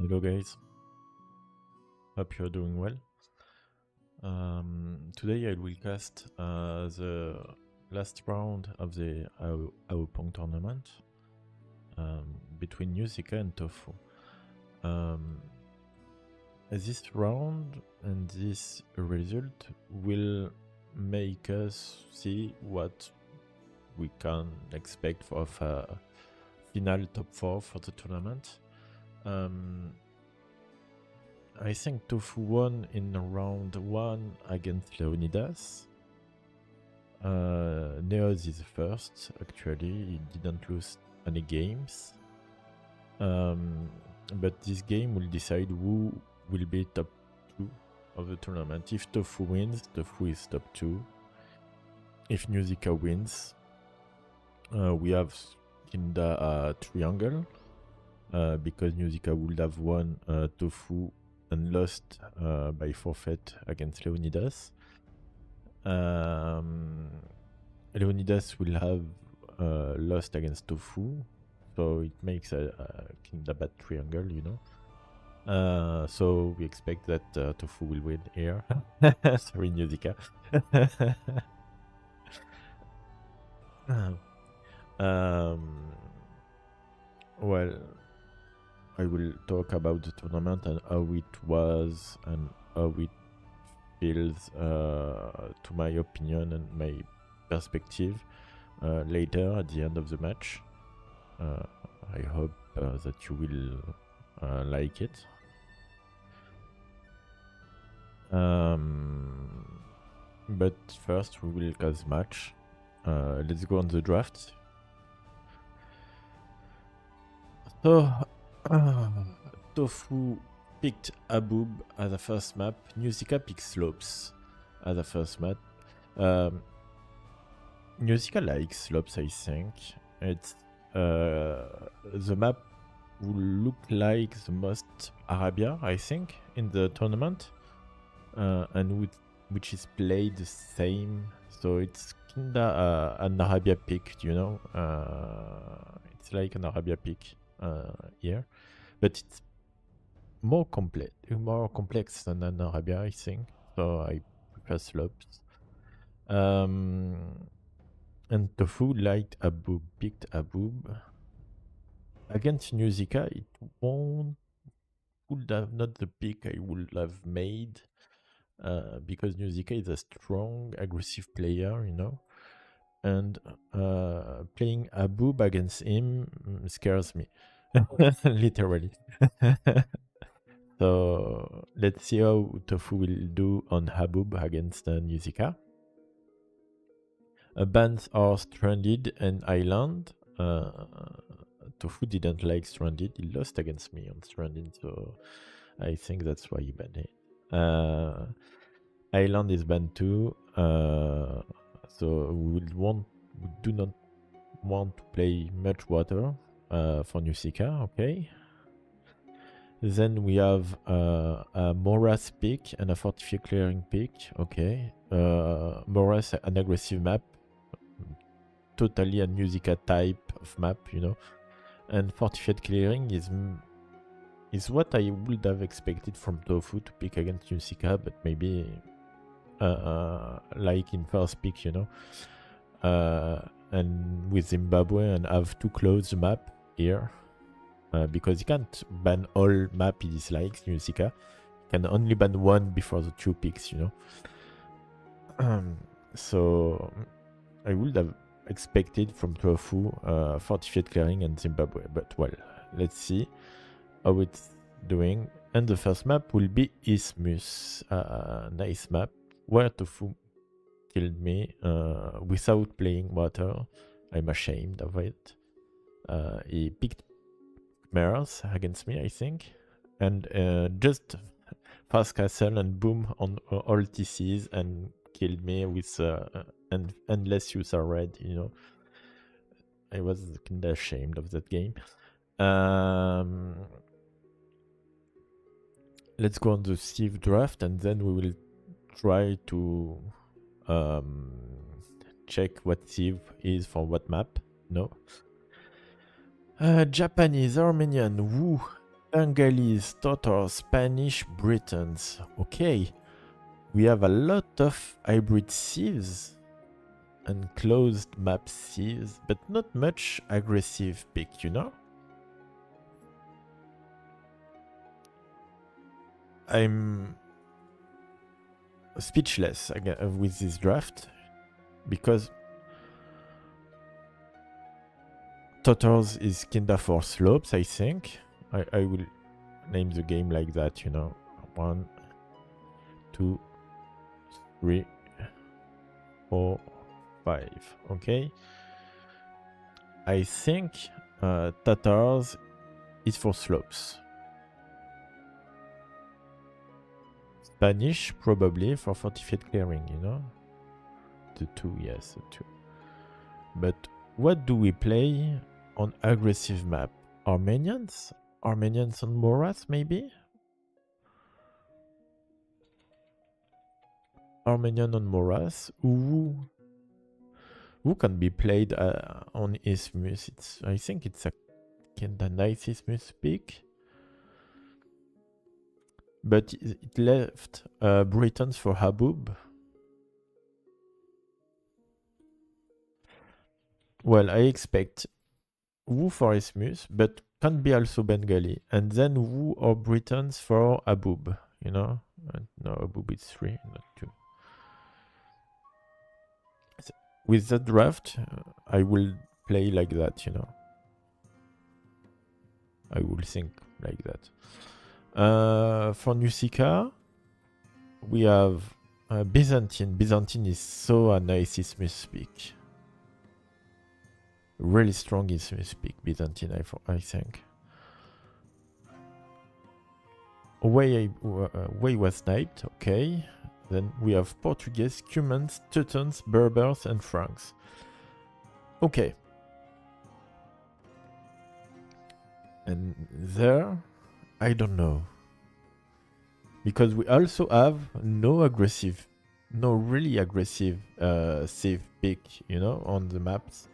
Hello guys, hope you're doing well. Today I will cast the last round of the AOE Pong tournament between Nyusika and Thofou. This round and this result will make us see what we can expect of a final top 4 for the tournament. I think Thofou won in round 1 against Leonidas. Neos is first, actually, he didn't lose any games. But this game will decide who will be top 2 of the tournament. If Thofou wins, Thofou is top 2. If Nyusika wins, we have kinda a triangle, because Nyusika would have won Thofou and lost by forfeit against Leonidas. Leonidas will have lost against Thofou, so it makes a kinda bad triangle, you know. So we expect that Thofou will win here. Sorry, Nyusika. Well, I will talk about the tournament and how it was and how it feels to my opinion and my perspective later at the end of the match. I hope that you will like it. But first we will cast match. Let's go on the draft. So Thofou picked Abub as a first map. Nyusika picked Slopes as a first map. Nyusika likes Slopes, I think. It's the map will look like the most Arabia, I think, in the tournament, and which is played the same. So it's kinda an Arabia pick, you know. It's like an Arabia pick here, but it's more complex than an Arabia, I think. So I prefer Slopes. And Thofou liked Abub, picked Abub. Against Nyusika, it would have not the pick I would have made, because Nyusika is a strong, aggressive player, you know. And playing Abub against him scares me, literally. So let's see how Thofou will do on Abub against Nyusika. Bans are Stranded and Island. Thofou didn't like Stranded. He lost against me on Stranded, so I think that's why he banned it. Island is banned too. So we do not want to play much water for Nyusika, okay? Then we have a Morass pick and a Fortified Clearing pick, okay? Morass, an aggressive map, totally a Nyusika type of map, you know. And Fortified Clearing is what I would have expected from Thofou to pick against Nyusika, but maybe like in first pick, you know. And with Zimbabwe and have to close the map here, because you can't ban all map he dislikes, Nyusika. You can only ban one before the 2 picks, you know. So I would have expected from Thofou Fortified Clearing and Zimbabwe, but well, let's see how it's doing. And the first map will be Isthmus, nice map where Thofou killed me without playing water. I'm ashamed of it. He picked mirrors against me, I think, and just fast castle and boom on all TCs and killed me with and endless user red, you know. I was kinda ashamed of that game. Let's go on the Civ draft and then we will try to check what Civ is for what map. No. Japanese, Armenian, woo. Bengalis, Tatars, Spanish, Britons. Okay. We have a lot of hybrid civs and closed map civs, but not much aggressive pick, you know? I'm speechless with this draft because Tatars is kinda for slopes, I think. I will name the game like that, you know. 1, 2, 3, 4, 5. Okay. I think Tatars is for slopes. Spanish probably for fortified clearing, you know. The 2, yes, the 2. But what do we play on aggressive map? Armenians? Armenians on Moras, maybe? Armenian on Moras. Who can be played on Isthmus? I think it's a kinda nice Isthmus pick. But it left Britons for Habub. Well, I expect Wu for Isthmus, but can be also Bengali. And then Wu or Britons for Abub, you know? No, Abub is 3, not 2. With that draft, I will play like that, you know? I will think like that. For Nyusika, we have Byzantine. Byzantine is so a nice Isthmus pick. Really strong Isthmus pick, Byzantine, I think. Way was sniped, okay. Then we have Portuguese, Cumans, Teutons, Berbers, and Franks. Okay. And there, I don't know. Because we also have no really aggressive save pick, you know, on the maps.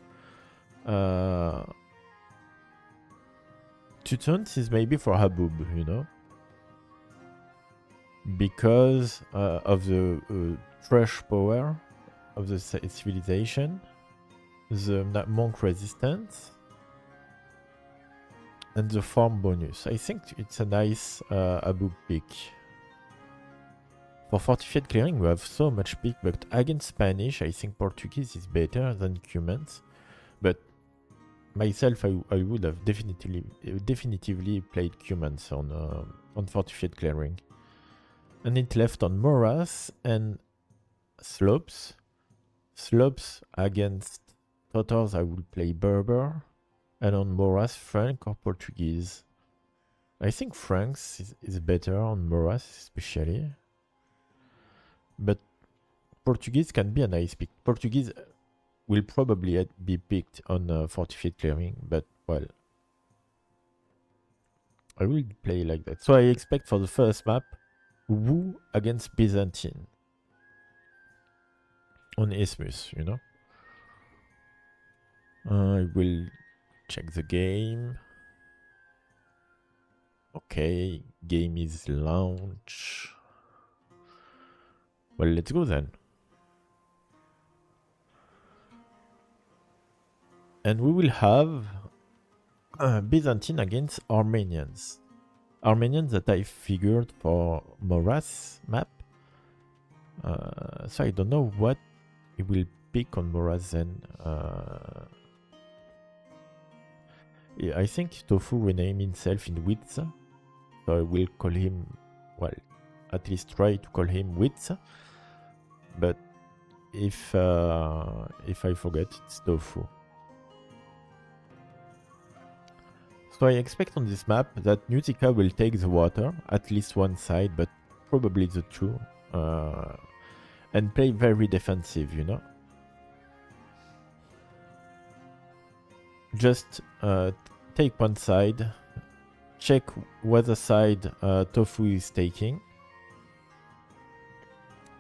Teutons is maybe for Habub, you know? Because of the trash power of the civilization, the monk resistance, and the farm bonus. I think it's a nice Habub pick. For fortified clearing, we have so much pick, but against Spanish, I think Portuguese is better than Cumans. But myself, I would have definitively played Cumans on fortified clearing. And it left on Moras and slopes. Slopes against Tatars, I would play Berber. And on Moras, Frank or Portuguese. I think Franks is better on Moras, especially. But Portuguese can be a nice pick. Portuguese will probably be picked on fortified clearing, but well, I will play like that. So I expect for the first map, Wu against Byzantine on Isthmus, you know. I will check the game. Okay, game is launched. Well, let's go then. And we will have Byzantine against Armenians. Armenians that I figured for Moras map. So I don't know what he will pick on Moras then. Yeah, I think Thofou rename himself in Width. So I will call him, well, at least try to call him Width. But if I forget, it's Thofou. So I expect on this map that Nyusika will take the water, at least one side, but probably the two, and play very defensive, you know. Just take one side, check what the side Thofou is taking,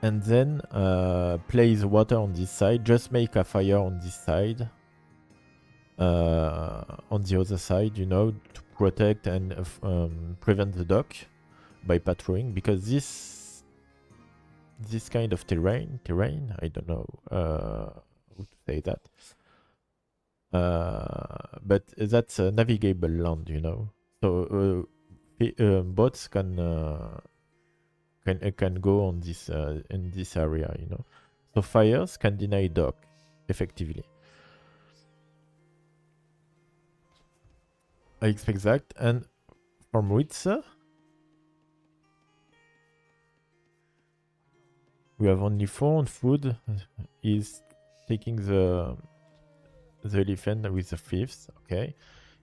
and then play the water on this side. Just make a fire on this side, on the other side, you know, to protect and prevent the dock by patrolling, because this kind of terrain, I don't know how to say that, but that's a navigable land, you know, so boats can go on this in this area, you know, so fires can deny dock effectively. I expect that. And from Witze, we have only 4 on food. He's taking the elephant with the 5th. Okay.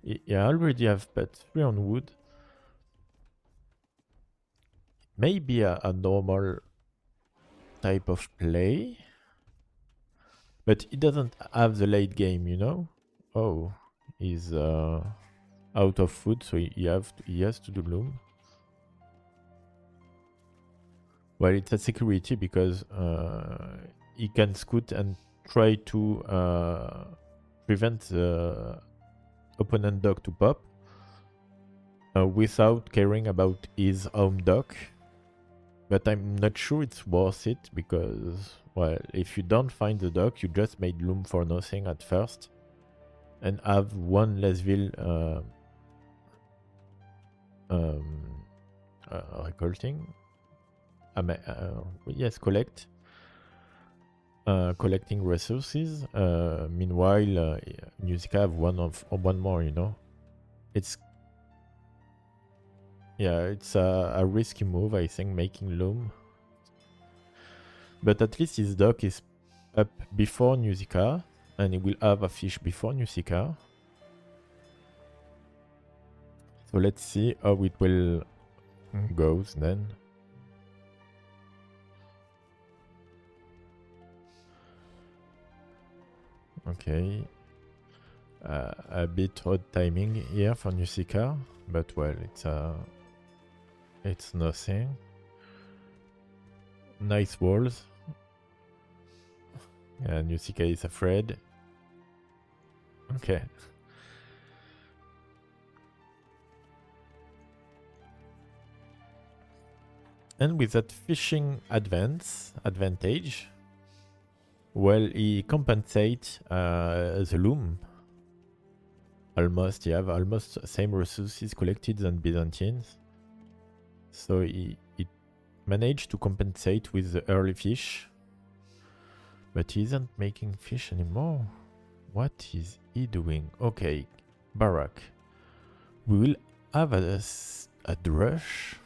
I already have but 3 on wood. Maybe a normal type of play. But he doesn't have the late game, you know? Oh, he's out of food, so he has to do loom. Well, it's a security because he can scoot and try to prevent the opponent dock to pop without caring about his home dock. But I'm not sure it's worth it because, well, if you don't find the dock, you just made loom for nothing at first and have 1 less ville recolting. Yes, collecting resources. Meanwhile, Nyusika have one more, you know. It's a risky move, I think, making loom. But at least his dock is up before Nyusika, and he will have a fish before Nyusika. So let's see how it will goes then. Okay. A bit odd timing here for Nyusika, but well, it's nothing. Nice walls. And Nyusika is afraid. Okay. And with that fishing advantage, well, he compensates the loom. Almost, you have almost same resources collected than Byzantines. So he managed to compensate with the early fish. But he isn't making fish anymore. What is he doing? Okay, barrack. We will have a drush.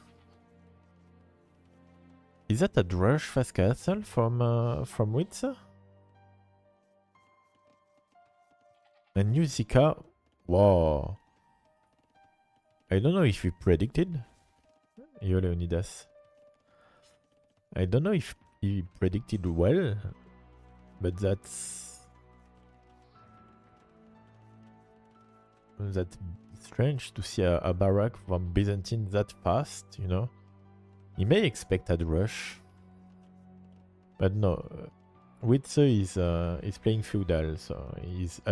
Is that a drush fast castle from Witze? And Nyusika, wow. I don't know if we predicted. Yo, Leonidas. I don't know if he predicted well, but that's strange to see a barrack from Byzantine that fast, you know. He may expect a rush, but no. Witze is playing feudal, so he's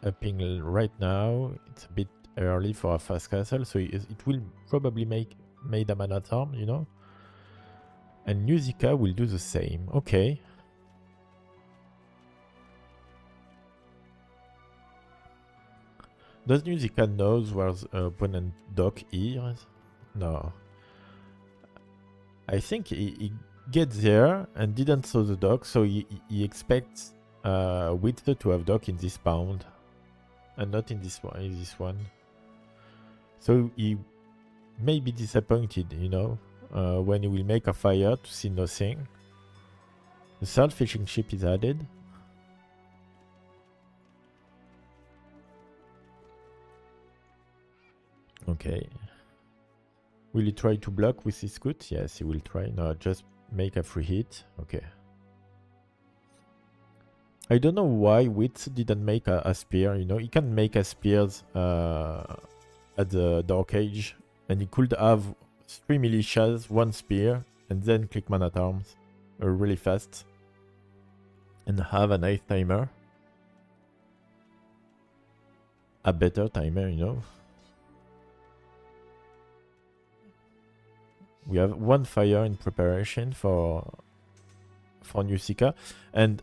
upping right now. It's a bit early for a fast castle, so it will probably made a man at arm, you know. And Nyusika will do the same. Okay. Does Nyusika knows where the opponent dock is? No. I think he gets there and didn't saw the dock, so he expects Witze to have dock in this pound and not in this one. So he may be disappointed, you know, when he will make a fire to see nothing. The third fishing ship is added. Okay. Will he try to block with his scoot? Yes, he will try. No, just make a free hit. Okay. I don't know why Witze didn't make a spear, you know. He can make a spears at the Dark Age, and he could have 3 militias, 1 spear, and then click man at arms really fast. And have a nice timer. a better timer, you know. We have one fire in preparation for Nyusika, and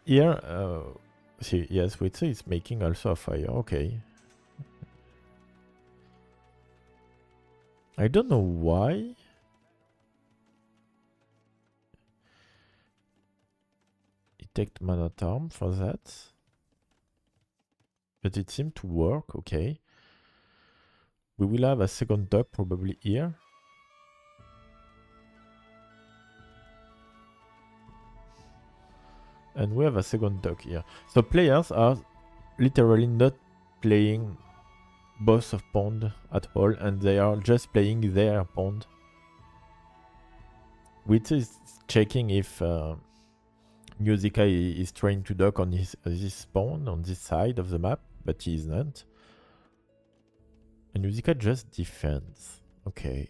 here, see, yes, Witsu is making also a fire. Okay. I don't know why. Detect mana charm for that. But it seemed to work, okay. We will have a second duck probably here. And we have a second duck here. So players are literally not playing boss of pond at all, and they are just playing their pond. Which is checking if Nyusika is trying to duck on this pond on this side of the map, but he is not. And Nyusika just defends. Okay.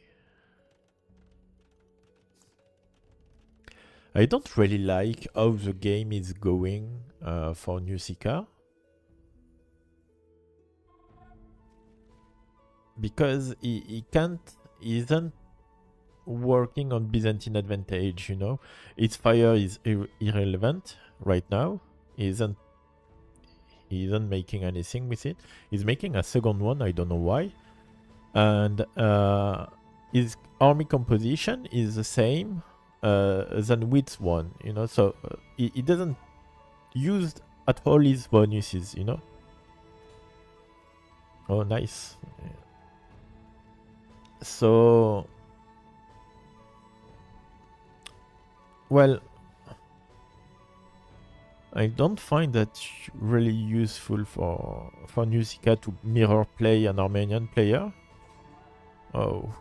I don't really like how the game is going for Nyusika. Because he isn't working on Byzantine advantage, you know. Its fire is irrelevant right now. He isn't making anything with it. He's making a second one, I don't know why. And his army composition is the same than Wit's one, you know. So he doesn't use at all his bonuses, you know. Oh, nice. So, well, I don't find that really useful for Nyusika to mirror play an Armenian player. Oh.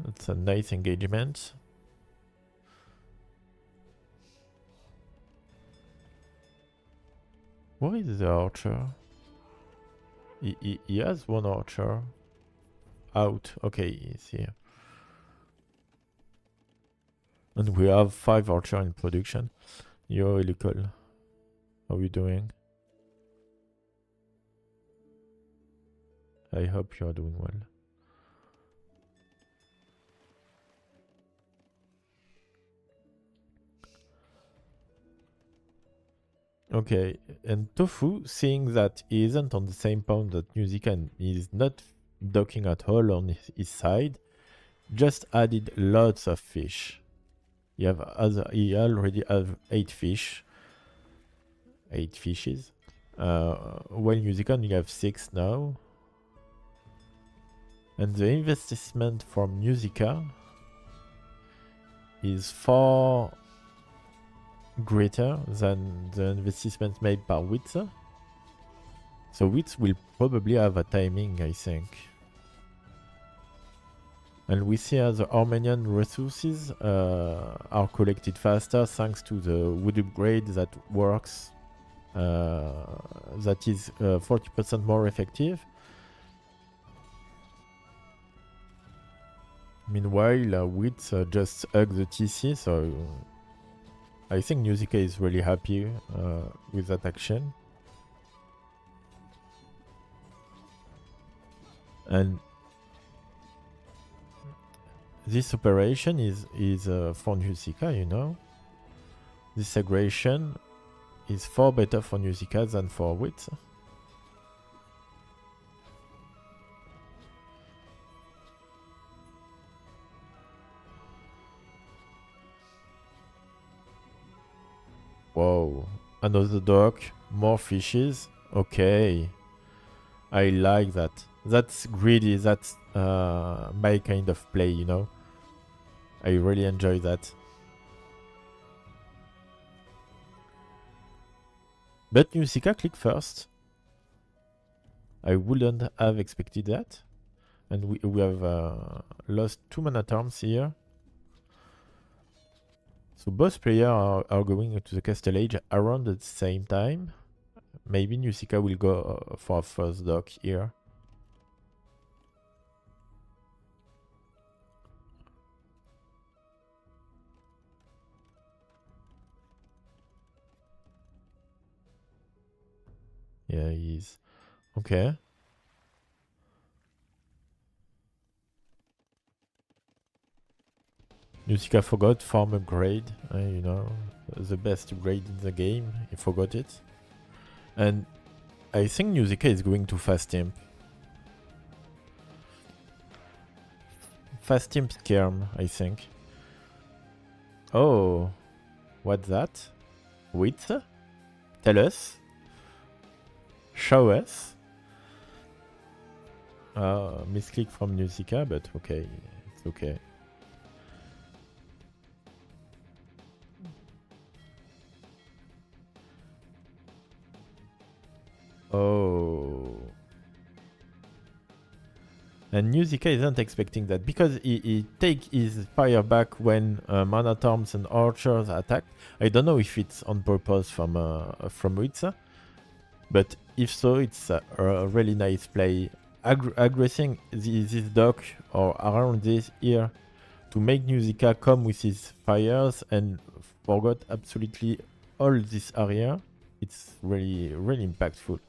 That's a nice engagement. Where is the archer? He has one archer. Out. Okay, he's here. And we have 5 archer in production. You're really cool. How are you doing? I hope you are doing well. Okay, and Thofou, seeing that he isn't on the same pound that Nyusika and he's not docking at all on his side, just added lots of fish. He already have 8 fish. 8 fishes. While Nyusika only have 6 now. And the investment from Nyusika is far greater than the investment made by Witz. So Witz will probably have a timing, I think. And we see as the Armenian resources are collected faster thanks to the wood upgrade that works, that is 40% more effective. Meanwhile, Witz just hugged the TC, so I think Nyusika is really happy with that action. And this operation is for Nyusika, you know. This aggression is far better for Nyusika than for Witz. Whoa, another dock, more fishes. Okay, I like that. That's greedy, that's my kind of play, you know. I really enjoy that. But Nyusika click first. I wouldn't have expected that. And we have lost 2 mana terms here. So both players are going to the Castle Age around the same time. Maybe Nyusika will go for a first dock here. Yeah, he is. Okay. Nyusika forgot farmer grade. You know, the best grade in the game. He forgot it. And I think Nyusika is going to fast imp. Fast imp Skirm, I think. Oh, what's that? Wait, tell us. Show us. Misclick from Nyusika, but okay, it's okay. Oh. And Nyusika isn't expecting that because he take his fire back when Manatoms and Archers attack. I don't know if it's on purpose from Ritza, but if so, it's a really nice play. Aggressing this dock or around this here to make Nyusika come with his fires and forgot absolutely all this area. It's really, really impactful.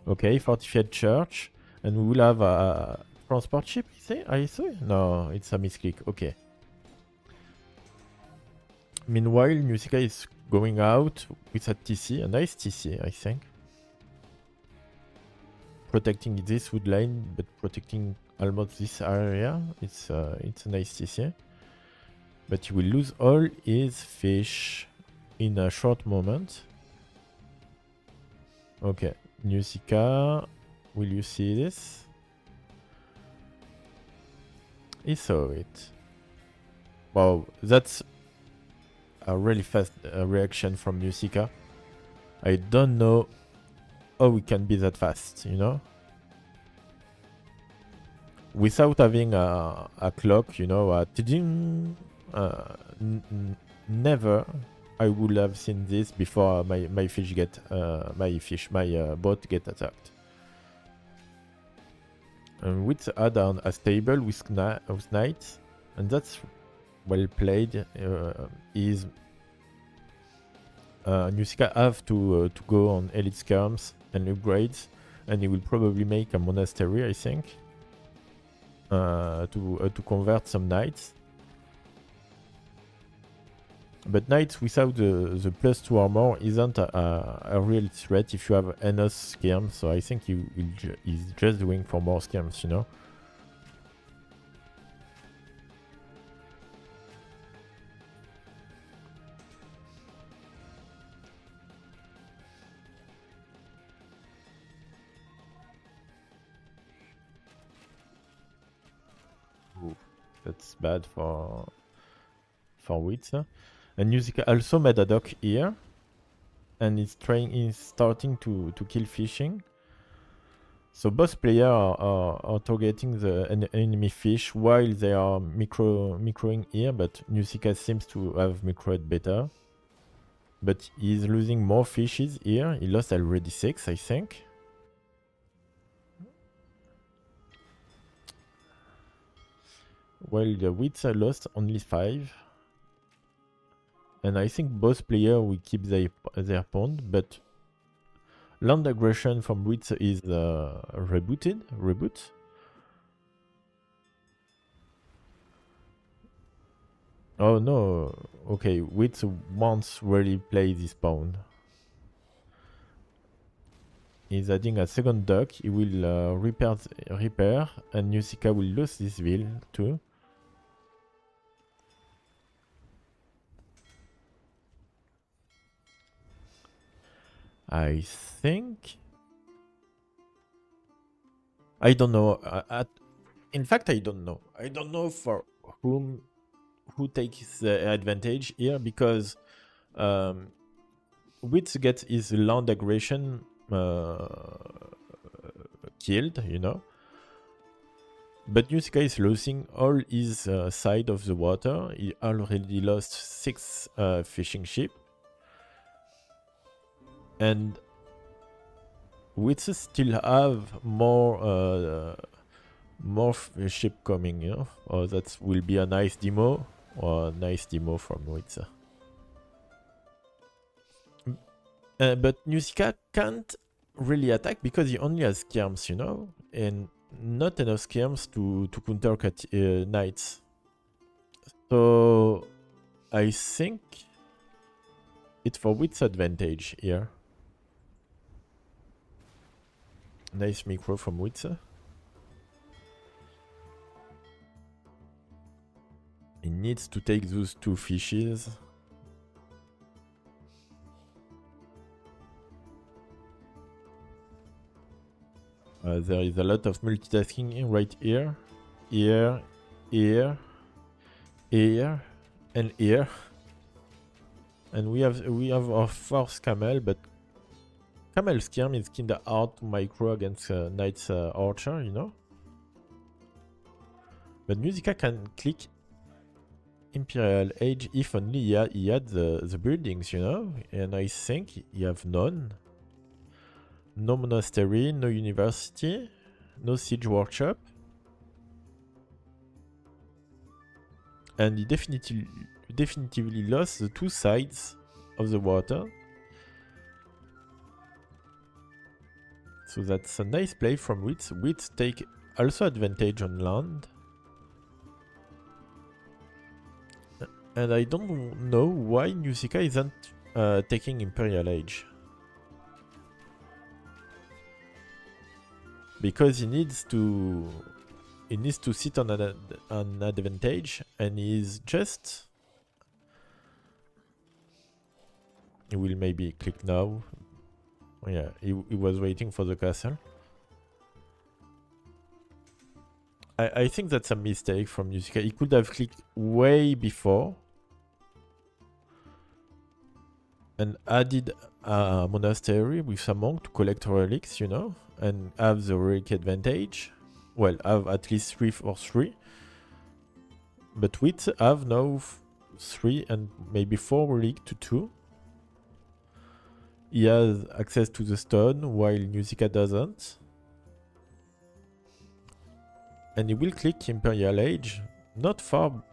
Okay, fortified church. And we will have a transport ship, I say? No, it's a misclick. Okay. Meanwhile, Nyusika is going out with a TC, a nice TC, I think. Protecting this wood line, but protecting almost this area. It's a nice TC. But he will lose all his fish in a short moment. Okay, Nyusika. Will you see this? He saw it. Wow, that's a really fast reaction from Nyusika. I don't know how we can be that fast, you know? Without having a clock, you know, never I would have seen this before my boat get attacked. And with add-on a stable with knights, and that's well played. Nyusika have to go on elite skirms and upgrades, and he will probably make a monastery, I think, to convert some knights. But knights without the +2 armor isn't a real threat if you have enough skirms, so I think he's just doing for more skirms, you know? Ooh, that's bad for Wits. And Nyusika also made a dock here, and is starting to kill fishing. So both players are targeting the enemy fish while they are microing here, but Nyusika seems to have microed better. But he's losing more fishes here. He lost already 6, I think. While the Wits lost only 5. And I think both players will keep their pond, but land aggression from Wits is reboot. Oh no, okay, Wits wants really play this pawn. He's adding a second dock, he will repair, and Nyusika will lose this ville too. I think... I don't know. In fact, I don't know. I don't know for who takes the advantage here, because Wits gets his land aggression killed, you know. But Nyusika is losing all his side of the water. He already lost 6 fishing ships. And Wits still have more ship coming, you know. Or that will be a nice demo, or a nice demo from Wits. But Nyusika can't really attack because he only has skirms, you know, and not enough skirms to counter knights. So I think it's for Wit's advantage here. Nice micro from Witz. He needs to take those 2 fishes. There is a lot of multitasking right here, here, here, here, and here. And we have our first camel, but camel skirm is kinda hard to micro against Knight's archer, you know. But Nyusika can click Imperial Age if only he had the buildings, you know. And I think he have none. No monastery, no university, no siege workshop. And he definitively lost the 2 sides of the water. So that's a nice play from Witz. Witz take also advantage on land. And I don't know why Nyusika isn't taking Imperial Age. Because he needs to sit on an advantage, and he's just... He will maybe click now. Yeah, he was waiting for the castle. I think that's a mistake from Nyusika. He could have clicked way before and added a monastery with a monk to collect relics, you know, and have the relic advantage. Well, have at least 3 or 3. But Wit have now 3 and maybe 4 relic to 2. He has access to the stone while Nyusika doesn't. And he will click Imperial Age not far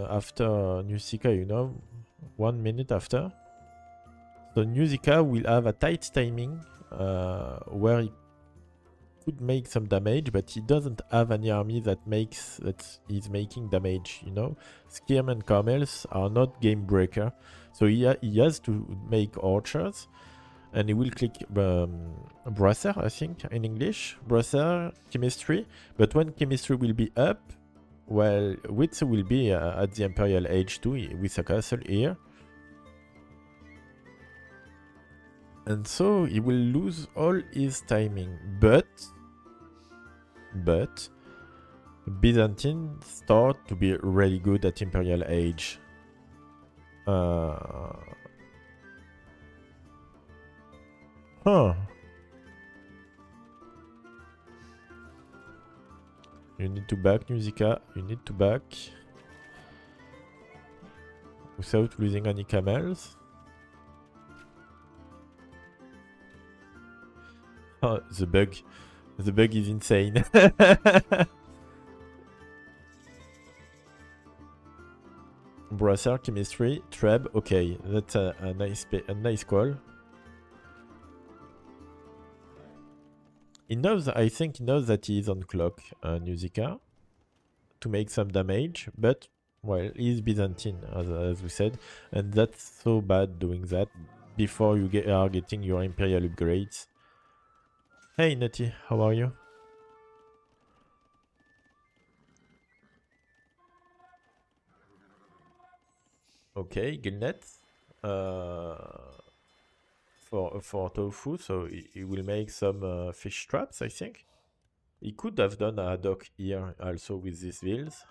after Nyusika, you know, 1 minute after. So Nyusika will have a tight timing where he could make some damage, but he doesn't have any army that is making damage, you know. Skirm and camels are not game breaker, so he has to make archers, and he will click Brasser, I think, in English. Brasser, chemistry, but when chemistry will be up, well, Witz will be at the Imperial Age too, with a castle here. And so he will lose all his timing, but Byzantine start to be really good at Imperial Age. Huh. You need to back, Nyusika. You need to back without losing any camels. Oh, the bug. The bug is insane. Brasser, chemistry, Treb. Okay, that's a nice call. He knows, I think he knows that he is on clock, Nyusika, to make some damage, but, well, he's Byzantine, as we said, and that's so bad doing that before you are getting your Imperial upgrades. Hey, Nutty, how are you? Okay, Gilnet. For Thofou, so he will make some fish traps, I think. He could have done a dock here also with these wheels.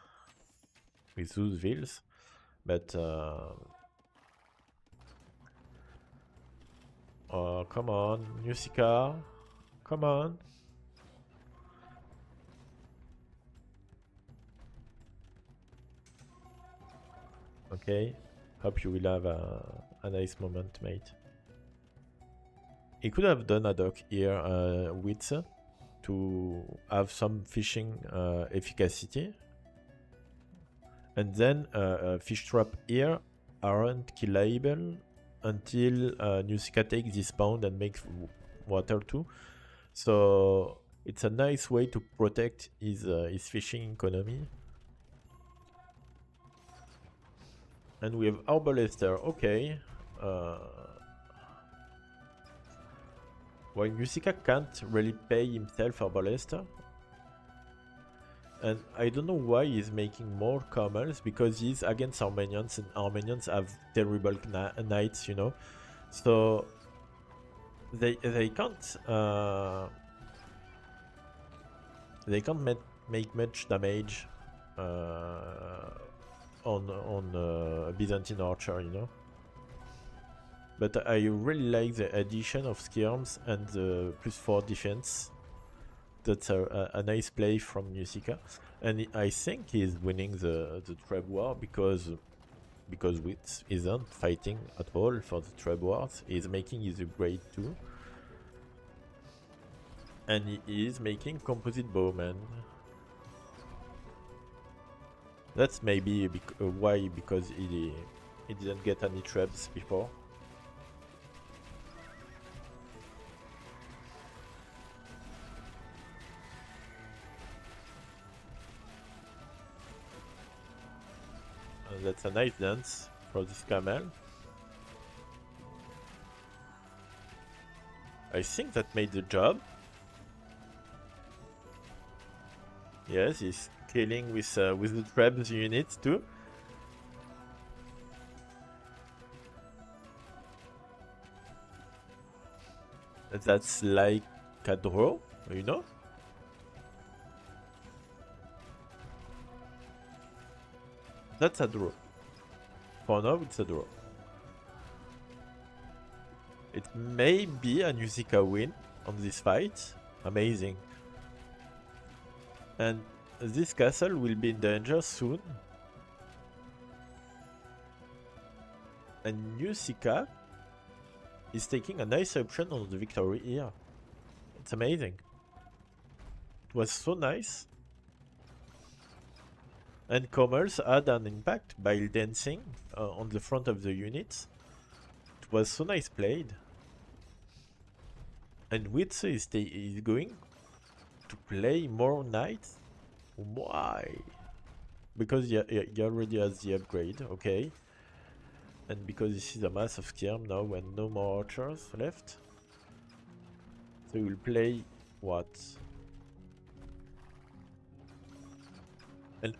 With those wheels. But... oh, come on, Nyusika. Come on. Okay. Hope you will have a nice moment, mate. He could have done a dock here with to have some fishing efficacy. And then a fish trap here aren't killable until Nyusika takes this pound and makes water too. So it's a nice way to protect his fishing economy. And we have Arbalester, okay. Well, Nyusika can't really pay himself Arbalester. And I don't know why he's making more camels, because he's against Armenians, and Armenians have terrible knights, you know. So they can't make much damage on Byzantine archer, you know. But I really like the addition of skirms and the +4 defense. That's a nice play from Nyusika, and I think he's winning the treb war because Witz isn't fighting at all for the treb wars. He's making his upgrade too, and he is making composite bowmen. That's maybe why, because he didn't get any trebs before. That's a nice dance for this camel. I think that made the job. Yes, he's killing with the trebs units too. That's like a draw, you know? That's a draw. For now, it's a draw. It may be a Nyusika win on this fight. Amazing. And this castle will be in danger soon. And Nyusika is taking a nice option on the victory here. It's amazing. It was so nice. And commerce had an impact by dancing on the front of the units. It was so nice played. And Witz is going to play more knights. Why? Because he already has the upgrade, okay. And because this is a massive skirm now when no more archers left. So he will play what? And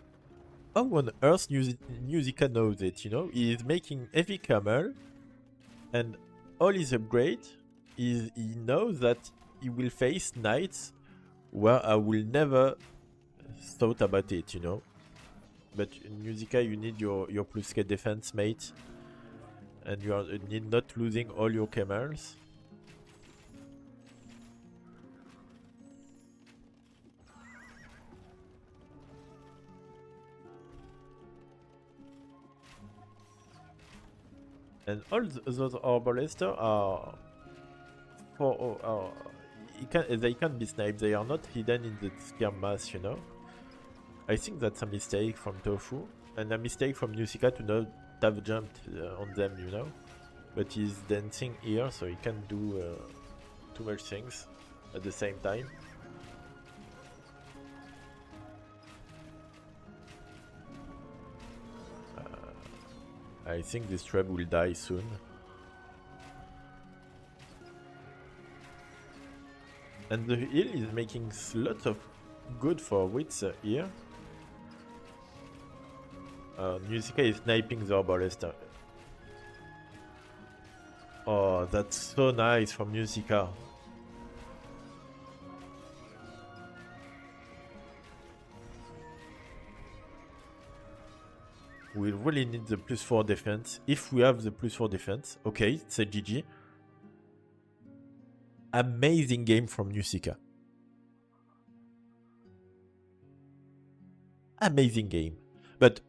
how on earth Nyusika knows it, you know? He is making heavy camel, and all his upgrade is he knows that he will face knights where I will never thought about it, you know. But Nyusika, you need your +K defense, mate, and you need not losing all your camels. And all those Arbalester are they can't be sniped. They are not hidden in the skirm mass, you know. I think that's a mistake from Thofou, and a mistake from Nyusika to not have jumped on them, you know. But he's dancing here, so he can do too much things at the same time. I think this trap will die soon. And the heal is making lots of good for Witz here. Nyusika is sniping the Arbalester. Oh, that's so nice from Nyusika. We really need the +4 defense. If we have the +4 defense, okay, it's a GG. Amazing game from Nyusika. Amazing game. But,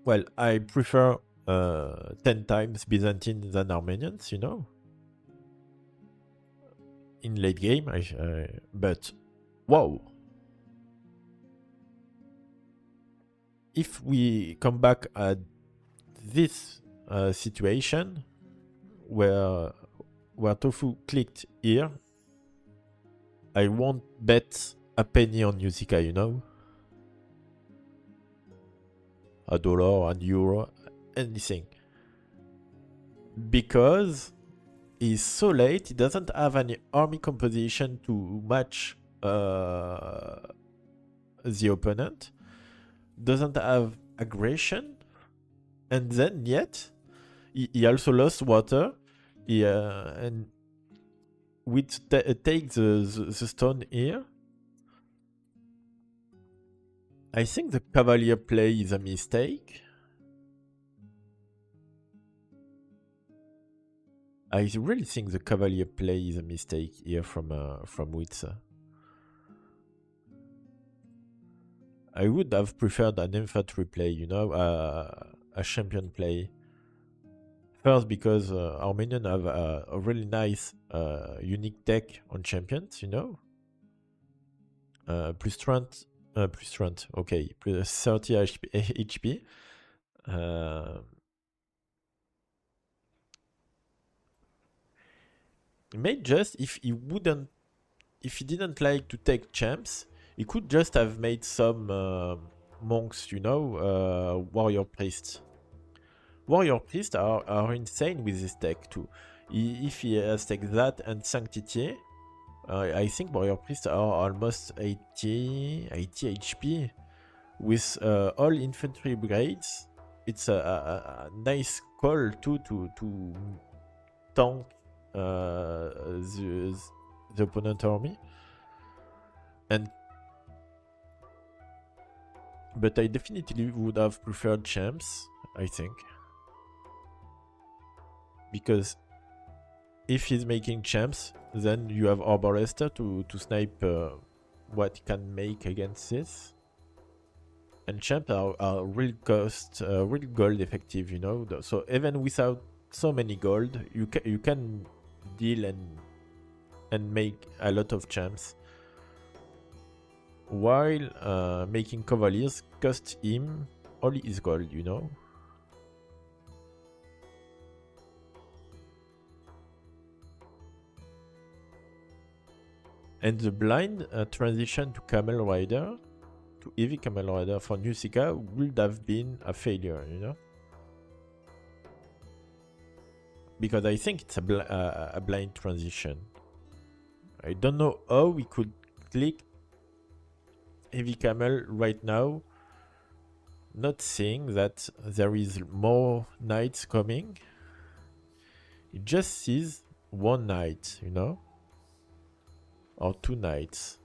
well, I prefer 10 times Byzantine than Armenians, you know. In late game, but, wow. If we come back at this situation, where Thofou clicked here, I won't bet a penny on Nyusika, you know? $1, €1, anything. Because he's so late, he doesn't have any army composition to match the opponent, doesn't have aggression, and then yet he also lost water. And with take the stone here, I think the cavalier play is a mistake. I really think the cavalier play is a mistake here from Witzer. I would have preferred an infantry play, you know, a champion play. First, because Armenian have a really nice unique tech on champions, you know. Plus 30, okay, plus 30 HP. He made just, if he didn't like to take champs, he could just have made some monks, you know, warrior priests. Warrior priests are insane with this deck too. If he has take that and sanctity, I think warrior priests are almost 80 HP. With all infantry brigades, it's a nice call too to tank the opponent army. But I definitely would have preferred champs, I think. Because if he's making champs, then you have Arbalester to snipe what he can make against this. And champs are real gold effective, you know. So even without so many gold, you can deal and make a lot of champs. While making cavaliers cost him all his gold, you know. And the blind transition to Camel Rider, to heavy Camel Rider for Nyusika would have been a failure, you know? Because I think it's a blind transition. I don't know how we could click heavy Camel right now, not seeing that there is more knights coming. It just sees one knight, you know? Or two knights.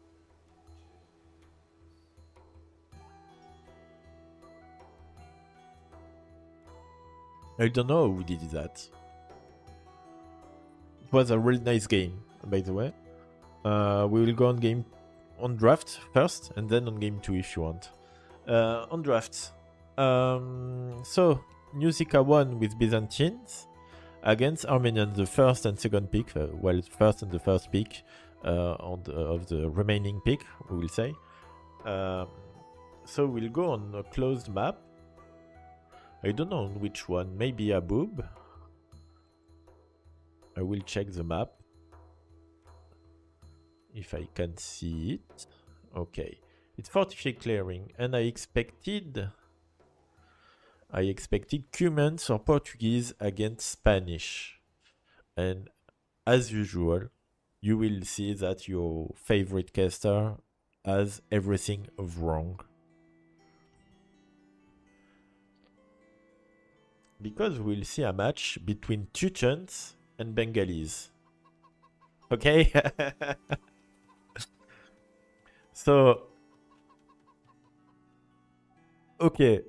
I don't know who did that. It was a really nice game, by the way. We will go on draft first, and then on game 2 if you want. On draft. So, Nyusika won with Byzantines against Armenians, the first and second pick. Well, first and the first pick. Of the remaining pick, we will say. So we'll go on a closed map. I don't know on which one. Maybe a boob. I will check the map if I can see it. Okay, it's fortified clearing, and I expected Cumans or Portuguese against Spanish, and as usual, you will see that your favorite caster has everything wrong. Because we'll see a match between Chechens and Bengalis. Okay? So... Okay.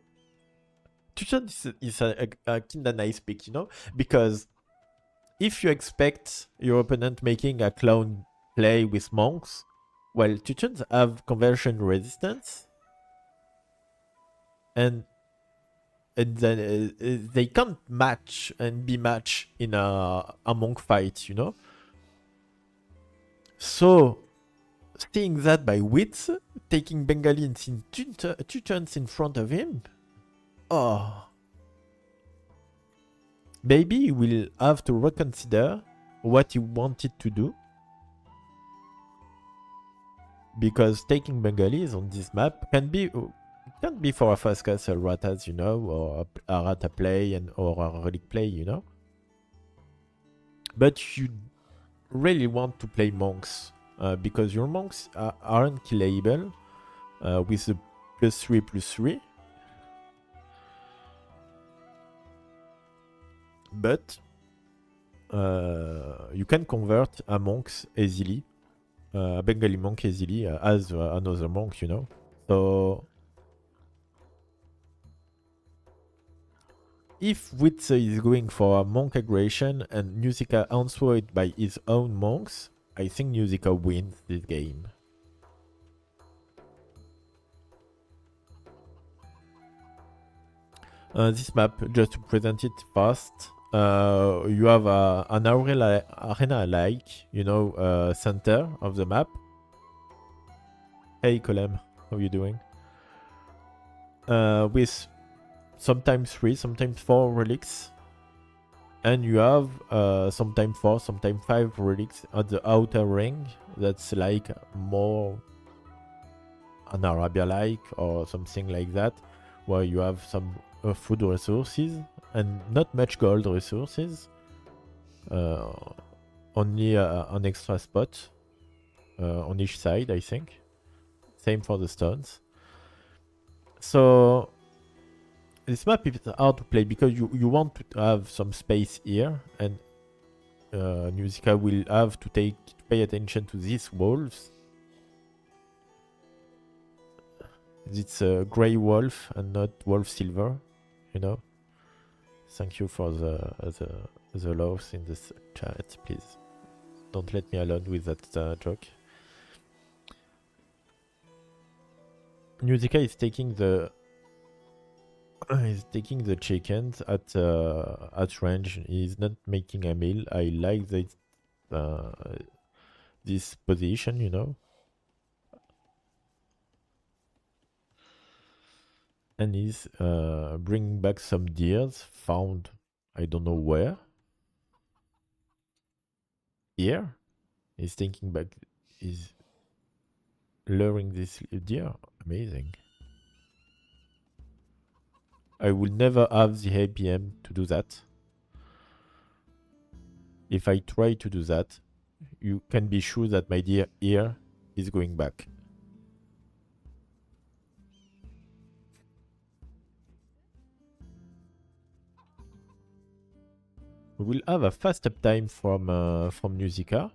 Chechens is a kinda nice pick, you know? Because if you expect your opponent making a clown play with monks, well, Chechens have conversion resistance, and then they can't match and be matched in a monk fight, you know. So, seeing that by Witz, taking Bengali and seeing Chechens in front of him, oh. maybe you will have to reconsider what you wanted to do, because taking Bengalis on this map can be for a fast castle ratas, you know, or a rata play or a relic play, you know. But you really want to play monks because your monks aren't killable with the +3/+3. But you can convert a monks easily, a Bengali monk easily as another monk, you know. So if Witze is going for a monk aggression and Nyusika answered by his own monks, I think Nyusika wins this game. This map, just to present it fast, you have an arena-like, you know, center of the map. Hey Colem, how are you doing? With sometimes 3, sometimes 4 relics. And you have sometimes 4, sometimes 5 relics at the outer ring. That's like more an Arabia-like or something like that, where you have some food resources and not much gold resources. Only an extra spot on each side, I think. Same for the stones. So this map is hard to play because you want to have some space here, and Nyusika will have to pay attention to these walls. It's a grey wolf and not wolf silver, you know. Thank you for the loves in this chat, please. Don't let me alone with that joke. Nyusika is taking the chickens at range. He's not making a meal. I like this position, you know. And he's bringing back some deers found, I don't know where. Here, he's taking back, he's luring this deer. Amazing. I will never have the APM to do that. If I try to do that, you can be sure that my deer here is going back. We will have a fast uptime from Nyusika.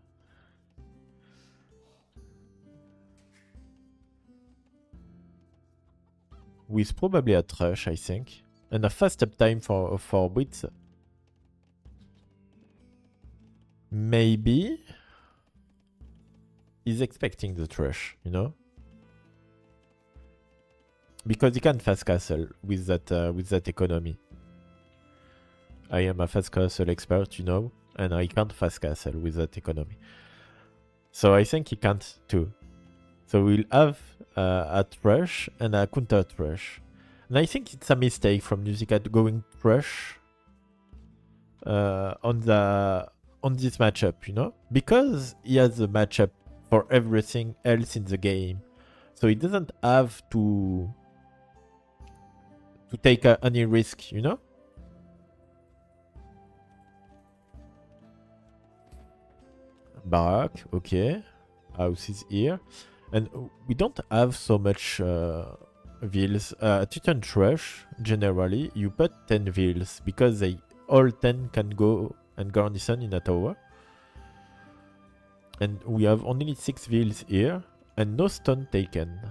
With probably a Trush, I think. And a fast uptime for Witz. Maybe he's expecting the Trush, you know? Because he can't fast castle with that economy. I am a fast castle expert, you know, and I can't fast castle with that economy. So I think he can't too. So we'll have a Thrush and a counter Thrush. And I think it's a mistake from Nyusika going Thrush on this matchup, you know? Because he has a matchup for everything else in the game. So he doesn't have to take any risk, you know? Barak, okay. House is here. And we don't have so much wheels. Titan Thrush, generally, you put 10 wheels because they all 10 can go and garrison in a tower. And we have only 6 wheels here and no stone taken.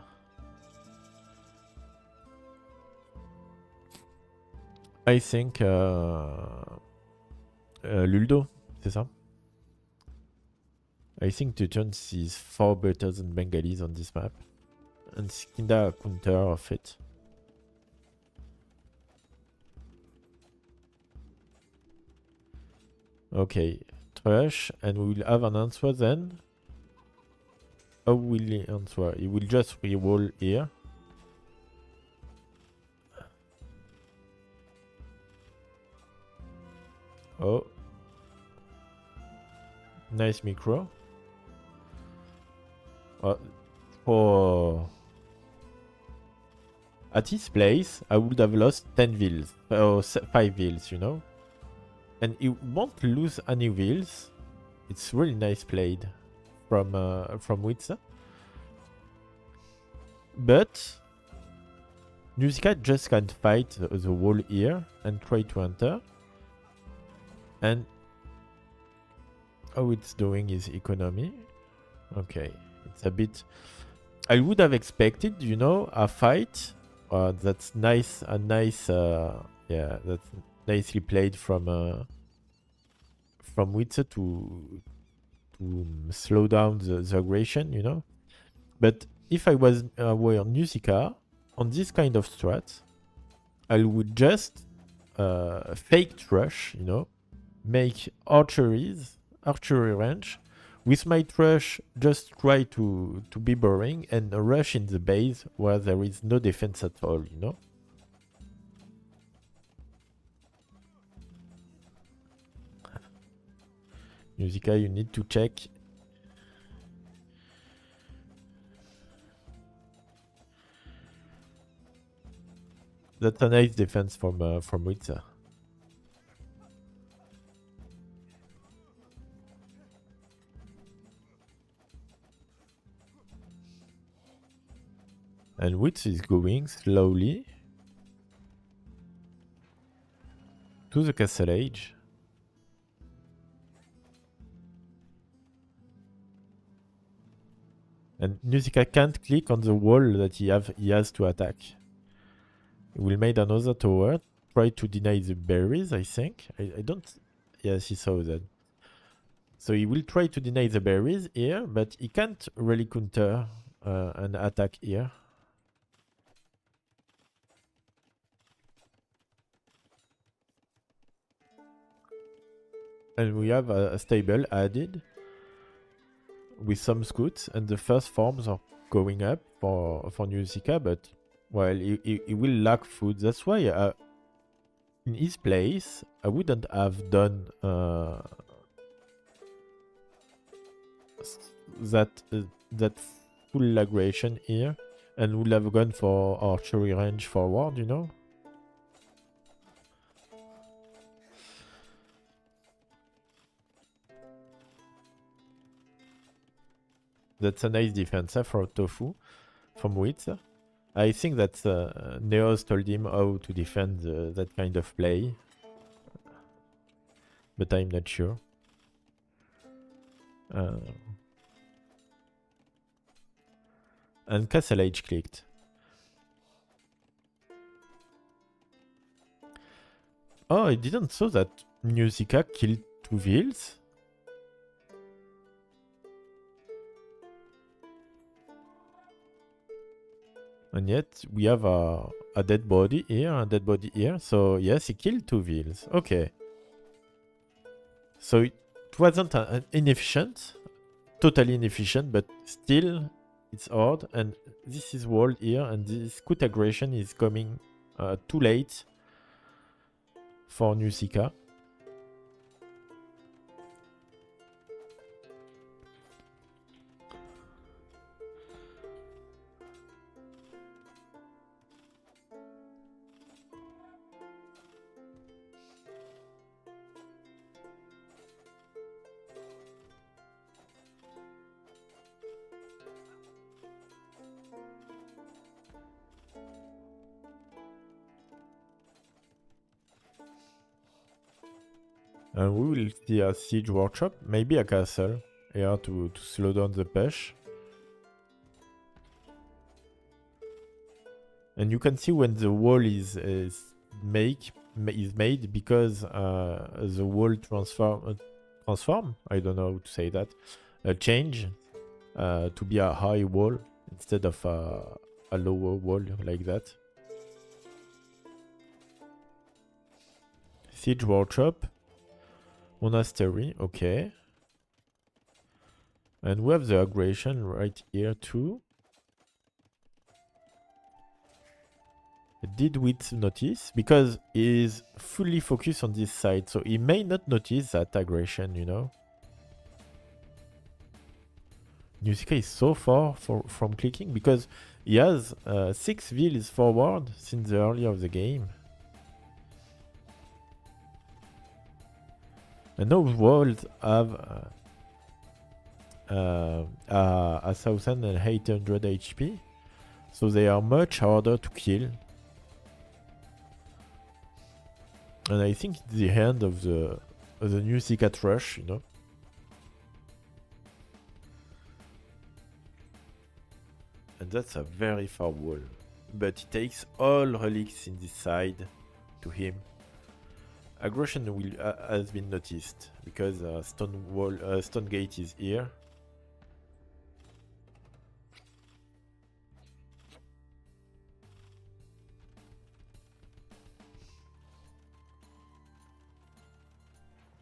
I think Luldo, c'est ça? I think Tutons is far better than Bengalis on this map. And Skinda a counter of it. Okay, Trash, and we will have an answer then. How will he answer? He will just reroll here. Oh. Nice micro. For... At his place, I would have lost 10 wheels. Or 5 wheels, you know? And he won't lose any wheels. It's really nice played from Witsa. But Nyusika just can't fight the wall here and try to enter. And how it's doing is economy. Okay, it's a bit... I would have expected, you know, a fight. That's nice, yeah, that's nicely played from Witsa to slow down the aggression, you know. But if I was were Nyusika on this kind of strat, I would just fake rush, you know, make archery range. With my trush, just try to be boring and rush in the base where there is no defense at all, you know? Nyusika, you need to check. That's a nice defense from Witsa. And Witsa is going slowly to the castle age. And Nyusika can't click on the wall that he has to attack. He will make another tower, try to deny the berries, I think. I don't... Yes, he saw that. So he will try to deny the berries here, but he can't really counter an attack here. And we have a stable added with some scouts, and the first farms are going up for Nyusika, but well, he will lack food. That's why in his place, I wouldn't have done that full aggression here, and would have gone for archery range forward, you know. That's a nice defense for Thofou from Witz. I think that Neos told him how to defend that kind of play, but I'm not sure. And Castle Age clicked. Oh, I didn't saw that Nyusika killed 2 wheels. And yet we have a dead body here, a dead body here. So yes, he killed 2 wheels. Okay. So it wasn't inefficient, totally inefficient, but still it's hard. And this is walled here, and this scout aggression is coming too late for Nyusika. And we will see a siege workshop, maybe a castle here to slow down the push. And you can see when the wall is made because the wall transform. I don't know how to say that. Change to be a high wall instead of a lower wall like that. Siege workshop. Monastery, okay. And we have the aggression right here too. Did Wit notice? Because he's fully focused on this side, so he may not notice that aggression, you know? Nyusika is so far from clicking because he has 6 wheels forward since the early of the game. And those walls have 1800 HP, so they are much harder to kill. And I think it's the end of the Nyusika rush, you know. And that's a very far wall. But he takes all relics in this side to him. Aggression has been noticed because stone gate is here.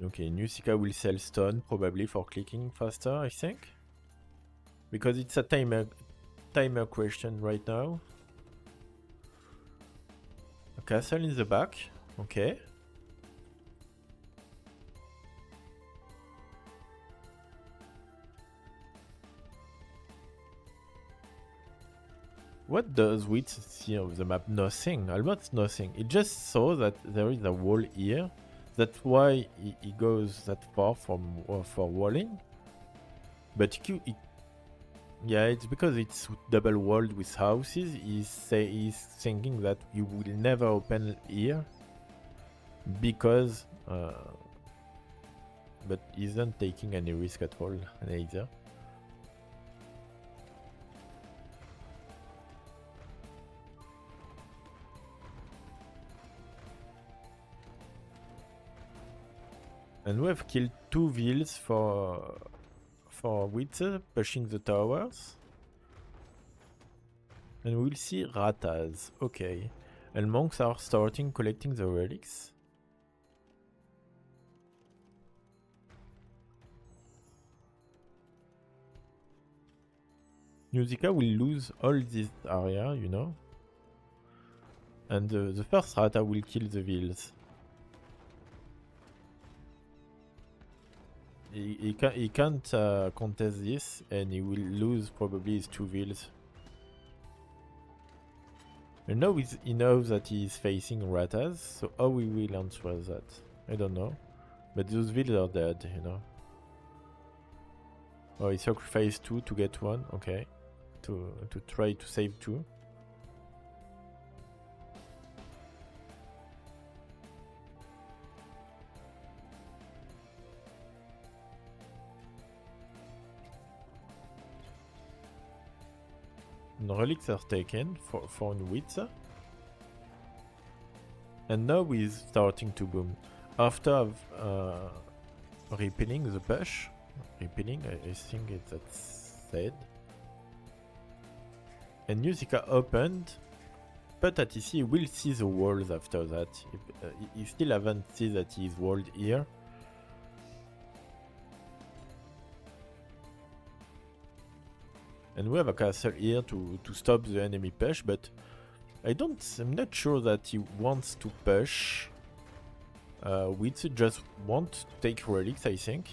Okay, Nyusika will sell stone probably for clicking faster, I think. Because it's a timer question right now. A castle in the back. Okay. What does Wit see of the map? Nothing. Almost nothing. It just saw that there is a wall here. That's why he goes that far for walling. But yeah, it's because it's double walled with houses. He's thinking that you will never open here because, but isn't taking any risk at all either. And we have killed 2 wheels for Witze, pushing the towers. And we'll see ratas. Okay. And monks are starting collecting the relics. Nyusika will lose all this area, you know. And the first rata will kill the wheels. He can't contest this, and he will lose probably his 2 wheels. And now he knows that he is facing ratas, so how we will answer that? I don't know. But those wheels are dead, you know. Oh, he sacrificed 2 to get 1, okay. To try to save 2. And relics are taken for Nwitsa. And now he's starting to boom. After repelling the push, I think that's said. And Nyusika opened, but at TC he will see the walls after that. He still haven't seen that he's walled here. And we have a castle here to stop the enemy push, but I'm not sure that he wants to push. We just want to take relics, I think.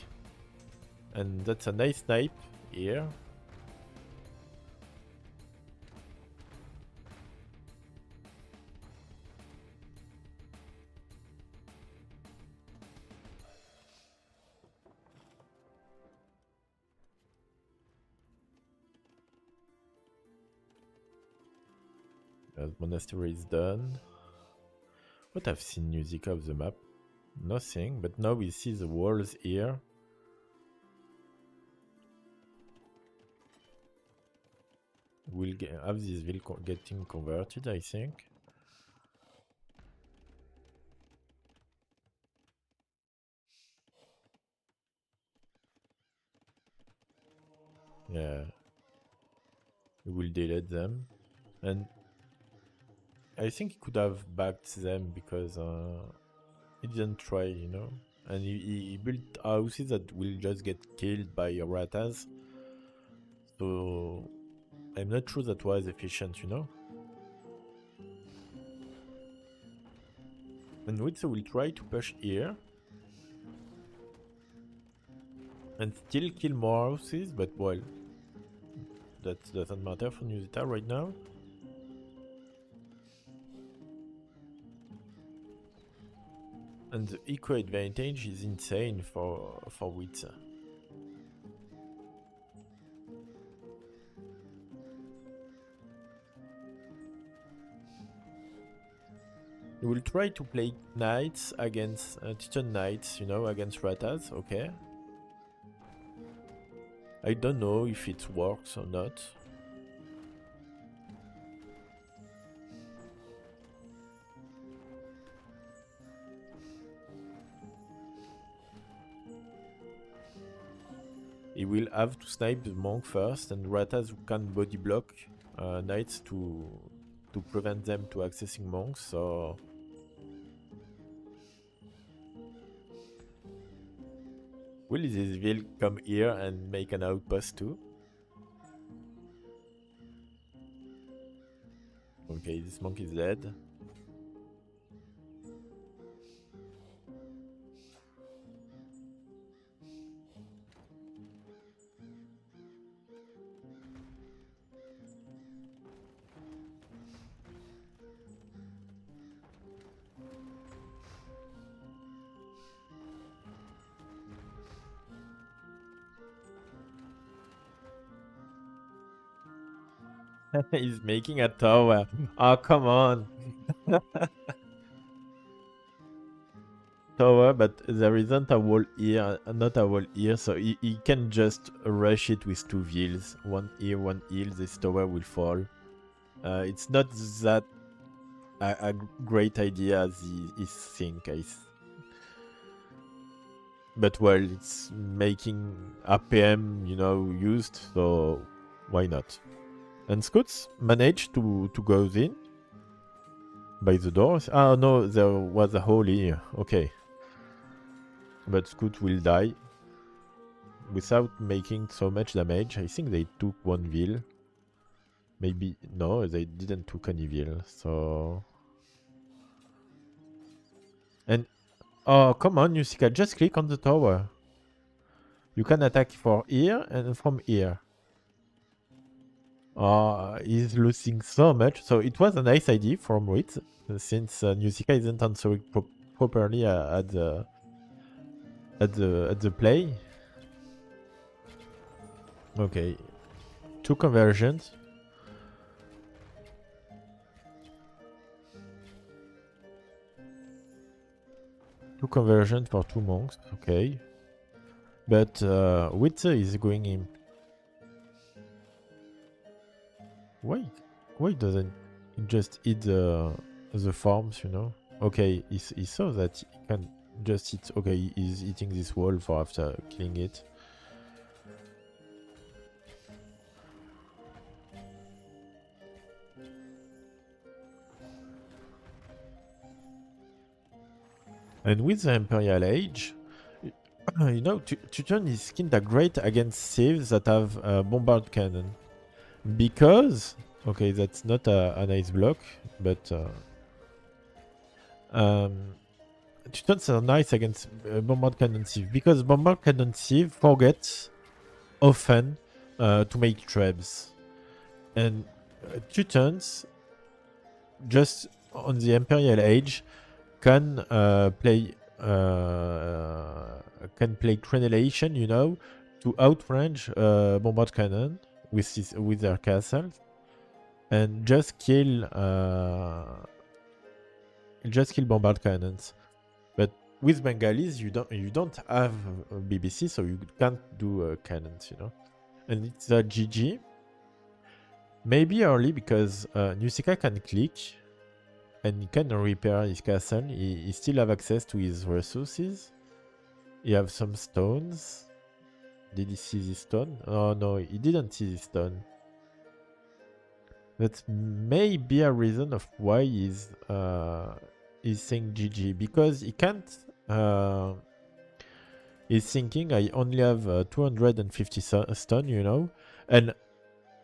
And that's a nice snipe here. The monastery is done. What I've seen Nyusika of the map? Nothing, but now we see the walls here. We'll have this ville getting converted, I think. Yeah. We will delete them. And I think he could have backed them because he didn't try, you know. And he built houses that will just get killed by ratas. So I'm not sure that was efficient, you know. And Witzer will try to push here. And still kill more houses, but well, that doesn't matter for Nyusika right now. And the eco advantage is insane for Witzer. You will try to play knights against Titan knights, you know, against Ratas, okay. I don't know if it works or not. He will have to snipe the monk first, and Ratas can body block knights to prevent them to accessing monks, so... Will this will come here and make an outpost too? Okay, this monk is dead. He's making a tower. Oh, come on. Tower, but there isn't a wall here, not a wall here, so he can just rush it with 2 wheels. One here, one heel, this tower will fall. It's not that a great idea as he think. But well, it's making APM, you know, used, so why not? And Scouts managed to go in by the doors. Ah no, there was a hole here. Okay. But Scout will die without making so much damage. I think they took 1 wheel. Maybe no, they didn't took any wheel. So and oh come on, Nyusika, just click on the tower. You can attack for here and from here. He's losing so much. So it was a nice idea from Ritz, since Nyusika isn't answering properly at the play. Okay, 2 conversions. Two conversions for 2 monks. Okay, but Witzer is going in. Why doesn't he just hit the farms, you know? Okay, he saw that he can just hit. Okay, he's hitting this wall for after killing it. And with the Imperial Age, you know, Teuton is kinda great against civs that have bombard cannon. Because, okay, that's not a nice block, but Teutons are nice against bombard cannon sieve, because bombard cannon sieve forgets often to make trebs, and Teutons just on the Imperial Age can play Crenellation, you know, to outrange bombard cannon with their castles, and just kill bombard cannons. But with Bengalis, you don't have BBC, so you can't do cannons, you know. And it's a GG. Maybe early because Nyusika can click and he can repair his castle. He still have access to his resources. He have some stones. Did he see this stone? Oh no, he didn't see this stone. That may be a reason of why he's saying GG, because he can't. He's thinking I only have 250 stone, you know, and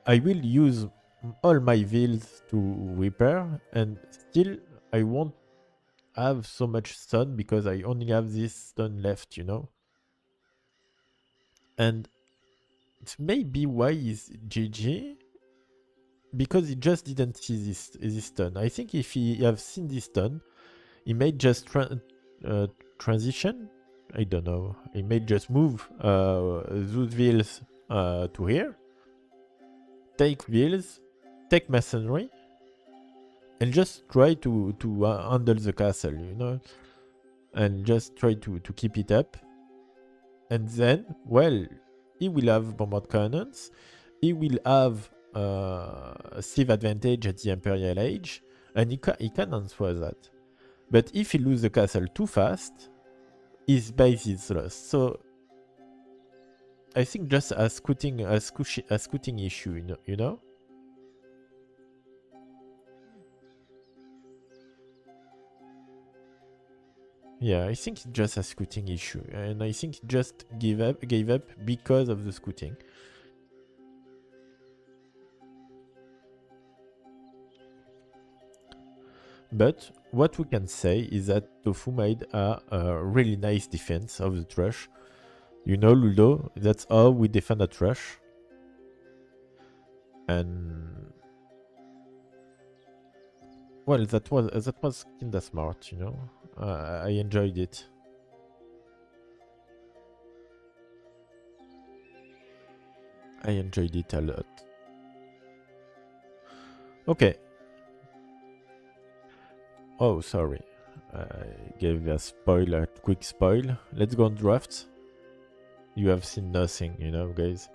I will use all my wheels to repair, and still I won't have so much stone because I only have this stone left, you know? And it may be why he's GG, because he just didn't see this stone. I think if he have seen this stone, he may just transition. I don't know. He may just move those wheels to here, take wheels, take masonry, and just try to handle the castle, you know, and just try to keep it up. And then, well, he will have bombard cannons. He will have sieve advantage at the Imperial Age, and he can answer that. But if he loses the castle too fast, his base is lost. So I think just a scouting issue, you know? Yeah, I think it's just a scouting issue, and I think he just gave up because of the scouting. But what we can say is that Thofou made a really nice defense of the trash. You know, Ludo, that's how we defend a trash. And well, that was kinda smart, you know. I enjoyed it. I enjoyed it a lot. Okay. Oh, sorry. I gave a spoiler, quick spoil. Let's go on draft. You have seen nothing, you know, guys.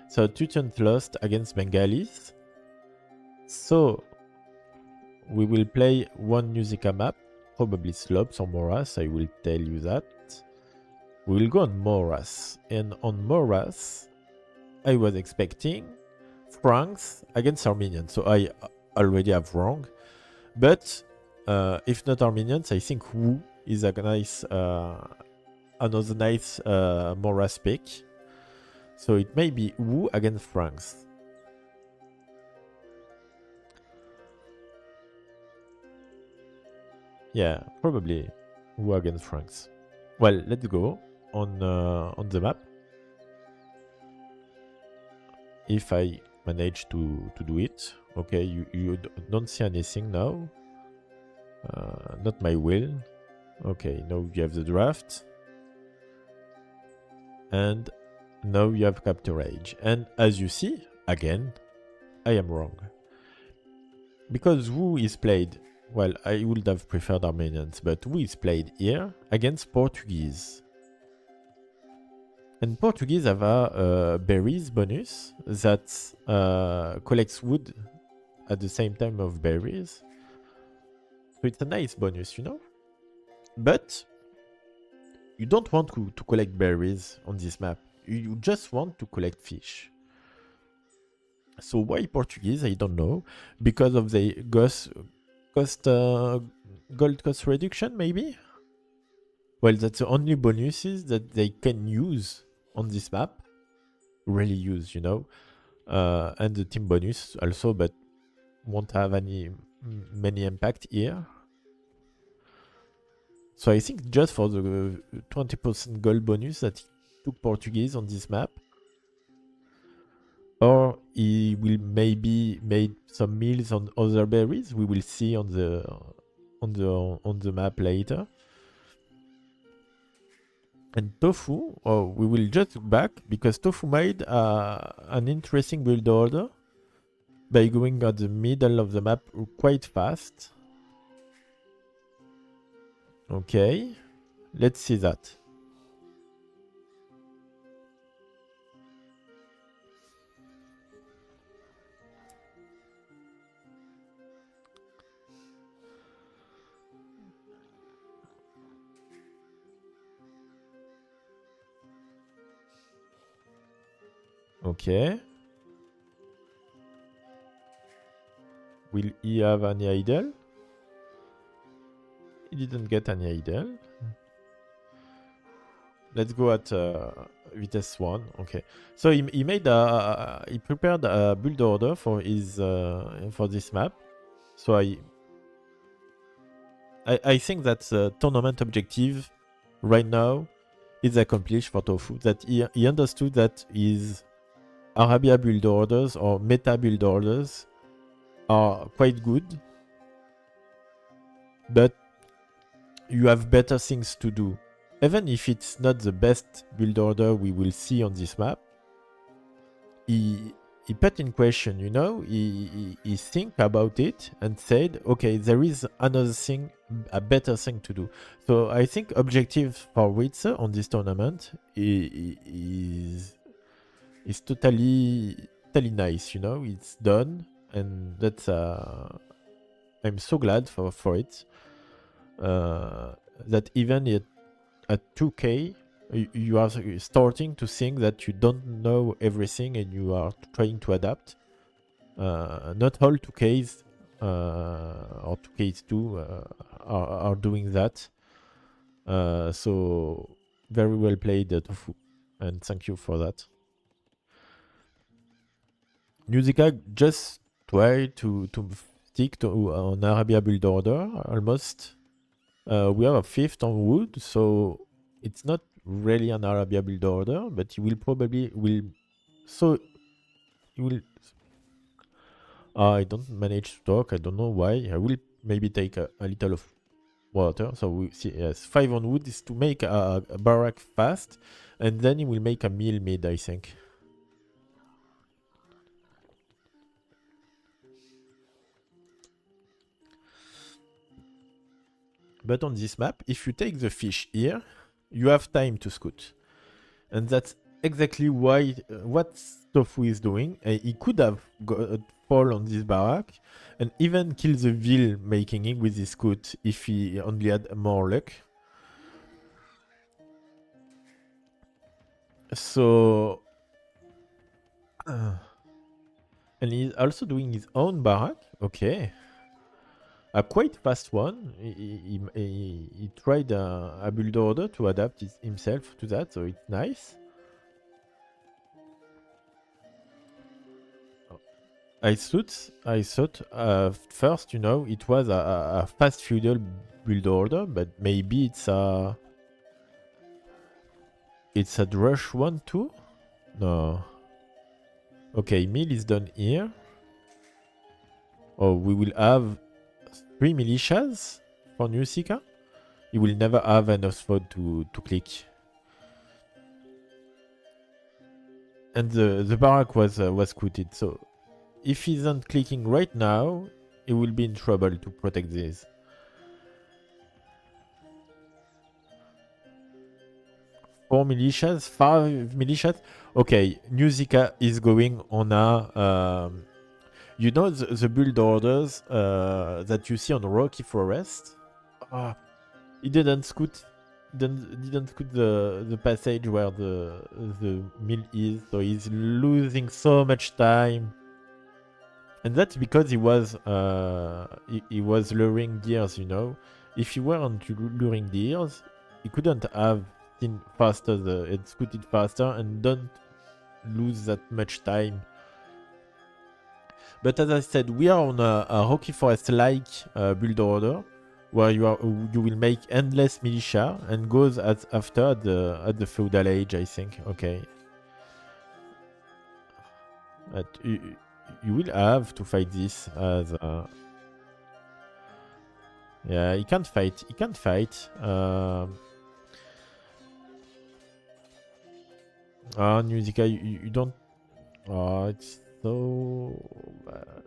So Teuton lost against Bengalis. So we will play one Nyusika map, probably slopes or morass, I will tell you that. We will go on morass. And on morass, I was expecting Franks against Armenians. So I already have wrong. But if not Armenians, I think Wu is a nice, another nice morass pick. So it may be Wu against Franks. Yeah, probably Wu against Franks. Well, let's go on the map. If I manage to do it. Okay, you don't see anything now. Not my will. Okay, now you have the draft. And now you have capture age. And as you see, again, I am wrong. Because Wu is played, well, I would have preferred Armenians, but Wu is played here against Portuguese. And Portuguese have a berries bonus that collects wood at the same time of berries. So it's a nice bonus, you know? But you don't want to collect berries on this map. You just want to collect fish. So why Portuguese? I don't know. Because of the gold cost reduction, maybe? Well, that's the only bonuses that they can use on this map. Really use, you know? And the team bonus also, but won't have many impact here. So I think just for the 20% gold bonus that he took Portuguese on this map, or he will maybe make some meals on other berries. We will see on the map later. And Thofou, oh, we will just back because Thofou made an interesting build order by going at the middle of the map quite fast. Okay, let's see that. Okay. Will he have any idol? He didn't get any idol. Let's go at Vitesse 1. Okay. So he made he prepared a build order for his for this map. So I I think that the tournament objective right now is accomplished for Thofou. That he understood that his Arabia build orders or meta build orders are quite good, but you have better things to do. Even if it's not the best build order we will see on this map, he put in question, you know, he think about it and said, okay, there is another thing, a better thing to do. So I think objective for Witzer on this tournament is totally nice, you know, it's done, and that's I'm so glad for it. That even at 2K, you are starting to think that you don't know everything and you are trying to adapt. Not all 2Ks or 2Ks too are doing that. So very well played, Thofou, and thank you for that. Nyusika just try to stick to an Arabia build order almost. We have a 5th on wood, so it's not really an Arabia build order, but he will probably so he will. I don't manage to talk. I don't know why. I will maybe take a little of water. So we see, yes, 5 on wood is to make a barrack fast, and then he will make a mill mid, I think. But on this map, if you take the fish here, you have time to scout. And that's exactly why what Thofou is doing. He could have fall on this barrack and even kill the Vil making it with his scout if he only had more luck. So... and he's also doing his own barrack. Okay. A quite fast one. He tried a build order to adapt himself to that, so it's nice. I thought first, you know, it was a fast feudal build order, but maybe it's a rush one too? No. Okay, mill is done here. Oh, we will have 3 militias for Nyusika. He will never have enough spot to click. And the barrack was scooted, so if he isn't clicking right now, he will be in trouble to protect this. Four militias, 5 militias. Okay, Nyusika is going on a... you know the build orders that you see on Rocky Forest? He didn't scoot the passage where the mill is, so he's losing so much time. And that's because he was luring deers, you know. If he weren't luring deers, he couldn't have seen faster and scooted faster and don't lose that much time. But as I said, we are on a Rocky Forest-like build order where you will make endless militia and goes after at the feudal age, I think. Okay. But you will have to fight this as yeah, he can't fight. He can't fight. Nyusika, you don't... Oh, it's so bad.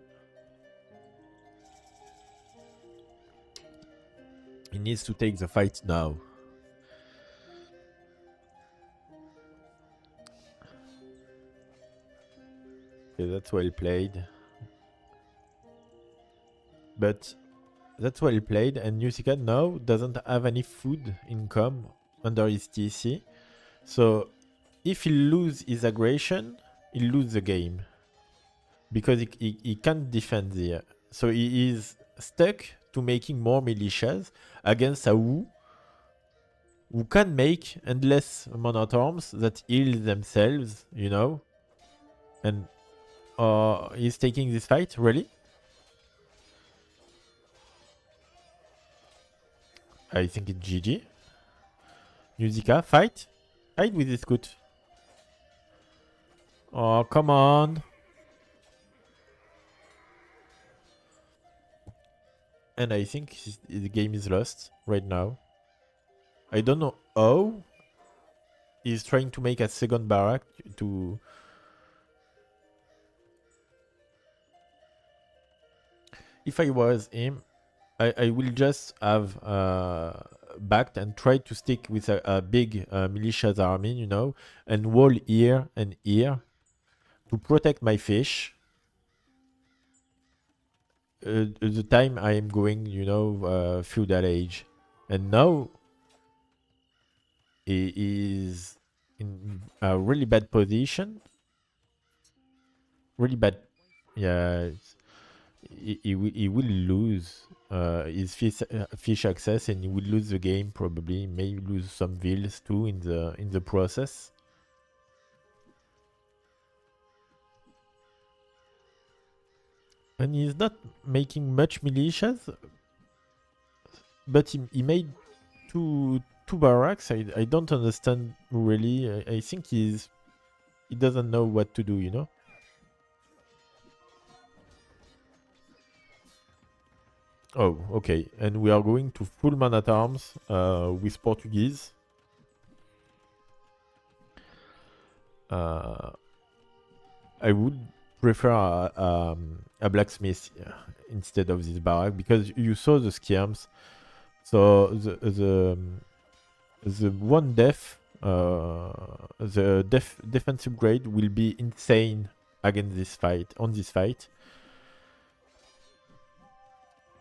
He needs to take the fight now. Okay, that's well played. But that's well played, and Nyusika now doesn't have any food income under his TC. So if he loses his aggression, he loses the game. Because he can't defend there. So he is stuck to making more militias against a who can make endless amount of arms that heal themselves, you know? And he's taking this fight, really? I think it's GG. Nyusika, fight. Fight with this scoot. Oh, come on. And I think the game is lost right now. I don't know how. He's trying to make a second barrack to... If I was him, I will just have backed and try to stick with a big militia's army, you know, and wall here and here to protect my fish. The time I am going, you know, feudal age. And now he is in a really bad position. Really bad. Yeah, he will lose his fish access, and he will lose the game probably. May lose some vills too in the process. And he's not making much militias, but he made two barracks. I don't understand really. I think he doesn't know what to do, you know. Oh, okay. And we are going to full man at arms with Portuguese. I would prefer a blacksmith instead of this barrack, because you saw the skirms. So the one death, the defensive grade will be insane against this fight, on this fight,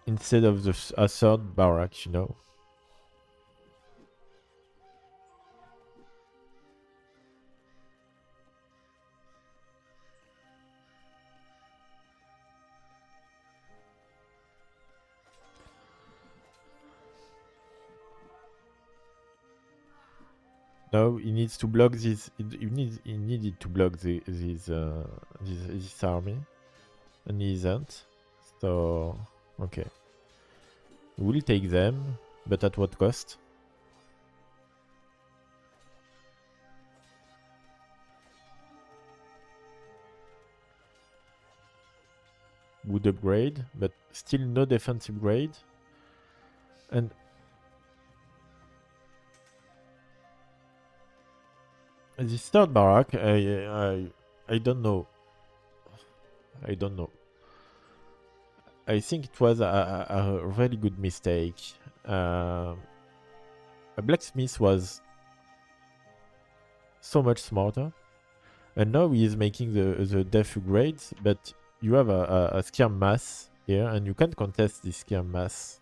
instead of a third barrack, you know. No, he needs to block this. He needed to block this army, and he isn't. So okay, we'll take them, but at what cost? Would upgrade, but still no defensive grade, and this third barrack, I don't know. I don't know. I think it was a really good mistake. A blacksmith was so much smarter, and now he is making the def upgrades, but you have a skirm mass here, and you can't contest this skirm mass.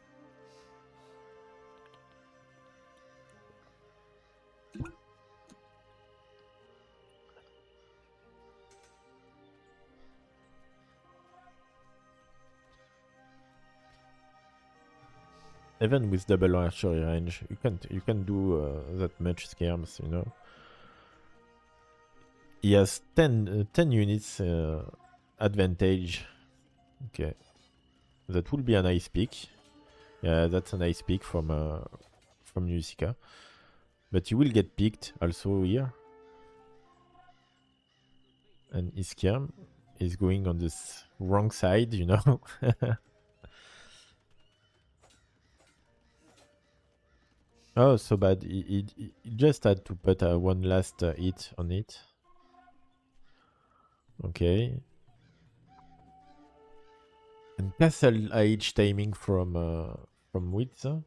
Even with double archery range, you can't do that much skirms, you know. He has 10 units advantage. Okay, that will be a nice pick. Yeah, that's a nice pick from Nyusika. But you will get picked also here. And Iskiam is going on this wrong side, you know. Oh, so bad. He just had to put one last hit on it. Okay. And castle age timing from Witz.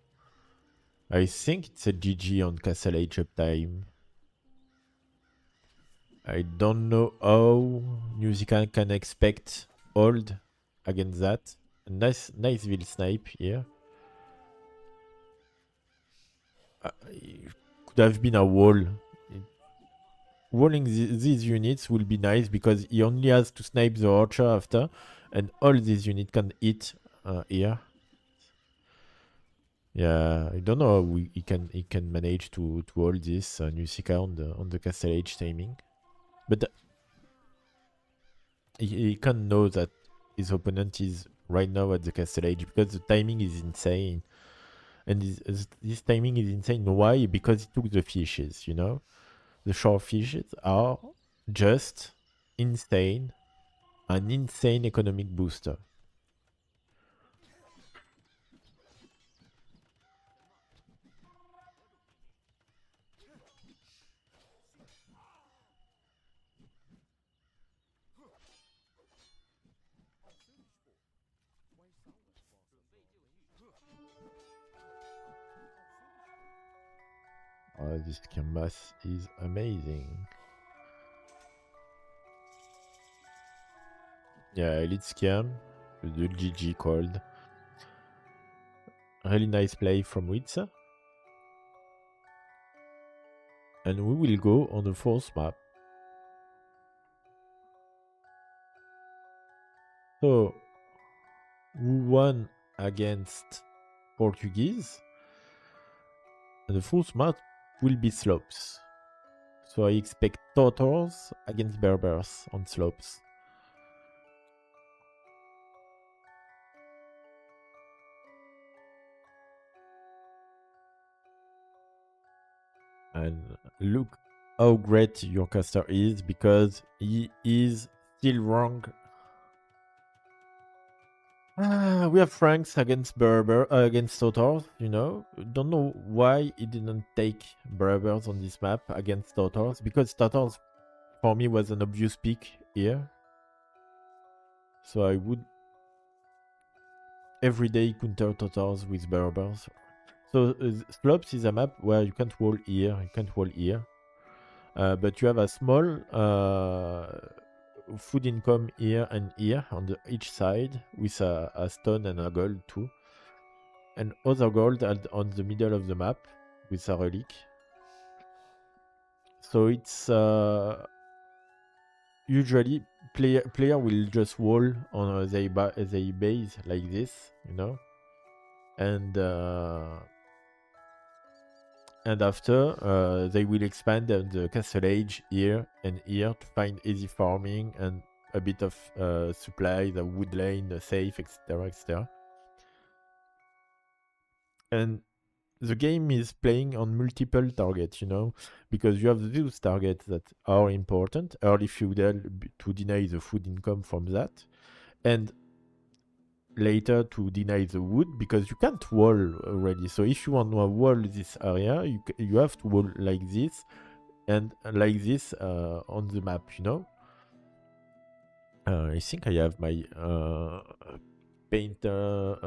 I think it's a GG on castle age uptime. I don't know how Nyusika can expect hold against that. A nice will snipe here. It could have been a wall. Walling these units will be nice because he only has to snipe the archer after, and all these units can hit here. Yeah, I don't know how he can manage to hold this Nyusika on the castle age timing, but he can know that his opponent is right now at the castle age because the timing is insane. And this timing is insane. Why? Because it took the fishes, you know? The shore fishes are just insane, an insane economic booster. This canvas is amazing. Yeah, Elite Scam, the GG called. Really nice play from Witsa. And we will go on the fourth map. So, we won against Portuguese. And the fourth map will be slopes. So I expect Tatars against Berbers on slopes. And look how great your caster is, because he is still wrong. We have Franks against against Tatars, you know. Don't know why he didn't take Berbers on this map against Tatars, because Tatars for me was an obvious pick here. So I would everyday counter Tatars with Berbers. So slopes is a map where you can't wall here, you can't wall here. But you have a small food income here and here on each side, with a stone and a gold too. And other gold on the middle of the map with a relic. So it's usually player will just wall on their base like this, you know. And after they will expand the castle age here and here to find easy farming and a bit of supply, the wood lane, the safe, etc, etc. And the game is playing on multiple targets, you know, because you have those targets that are important, early feudal, to deny the food income from that, and later to deny the wood, because you can't wall already. So if you want to wall this area, you have to wall like this and like this on the map, you know. I think I have my painter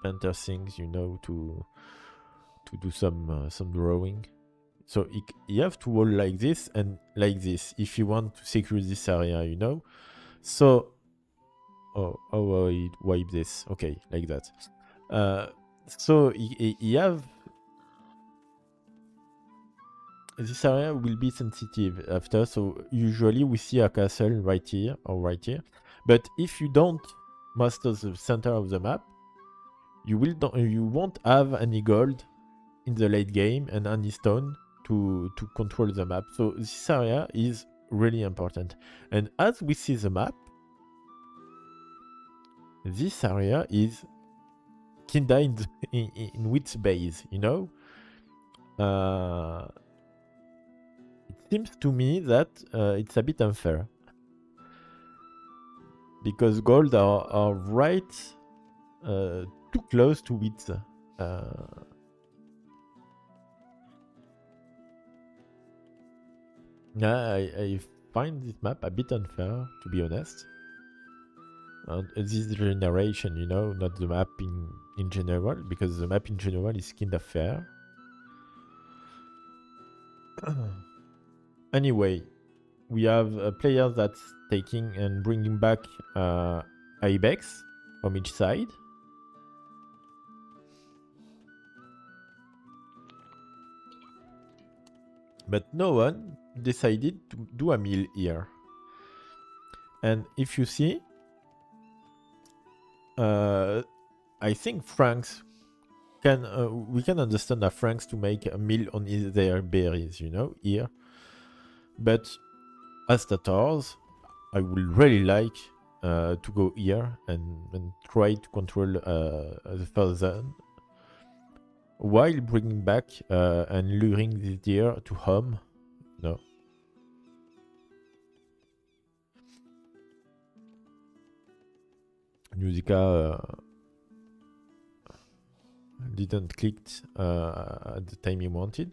painter things, you know, to do some drawing. So you have to wall like this and like this if you want to secure this area, you know. So I wipe this. Okay, like that. So you have this area will be sensitive after. So usually we see a castle right here or right here. But if you don't master the center of the map, you won't have any gold in the late game and any stone to control the map. So this area is really important. And as we see the map, this area is kinda in Wit's base, you know. It seems to me that it's a bit unfair, because gold are right too close to Wit's. I find this map a bit unfair, to be honest. This generation, you know, not the map in general, because the map in general is kind of fair. Anyway, we have players that's taking and bringing back Ibex from each side. But no one decided to do a mill here. And if you see, I think Franks can we can understand that Franks to make a mill on their berries, you know, here. But as Tatars, I would really like to go here and try to control the first zone while bringing back and luring the deer to home. No. Nyusika didn't click at the time he wanted.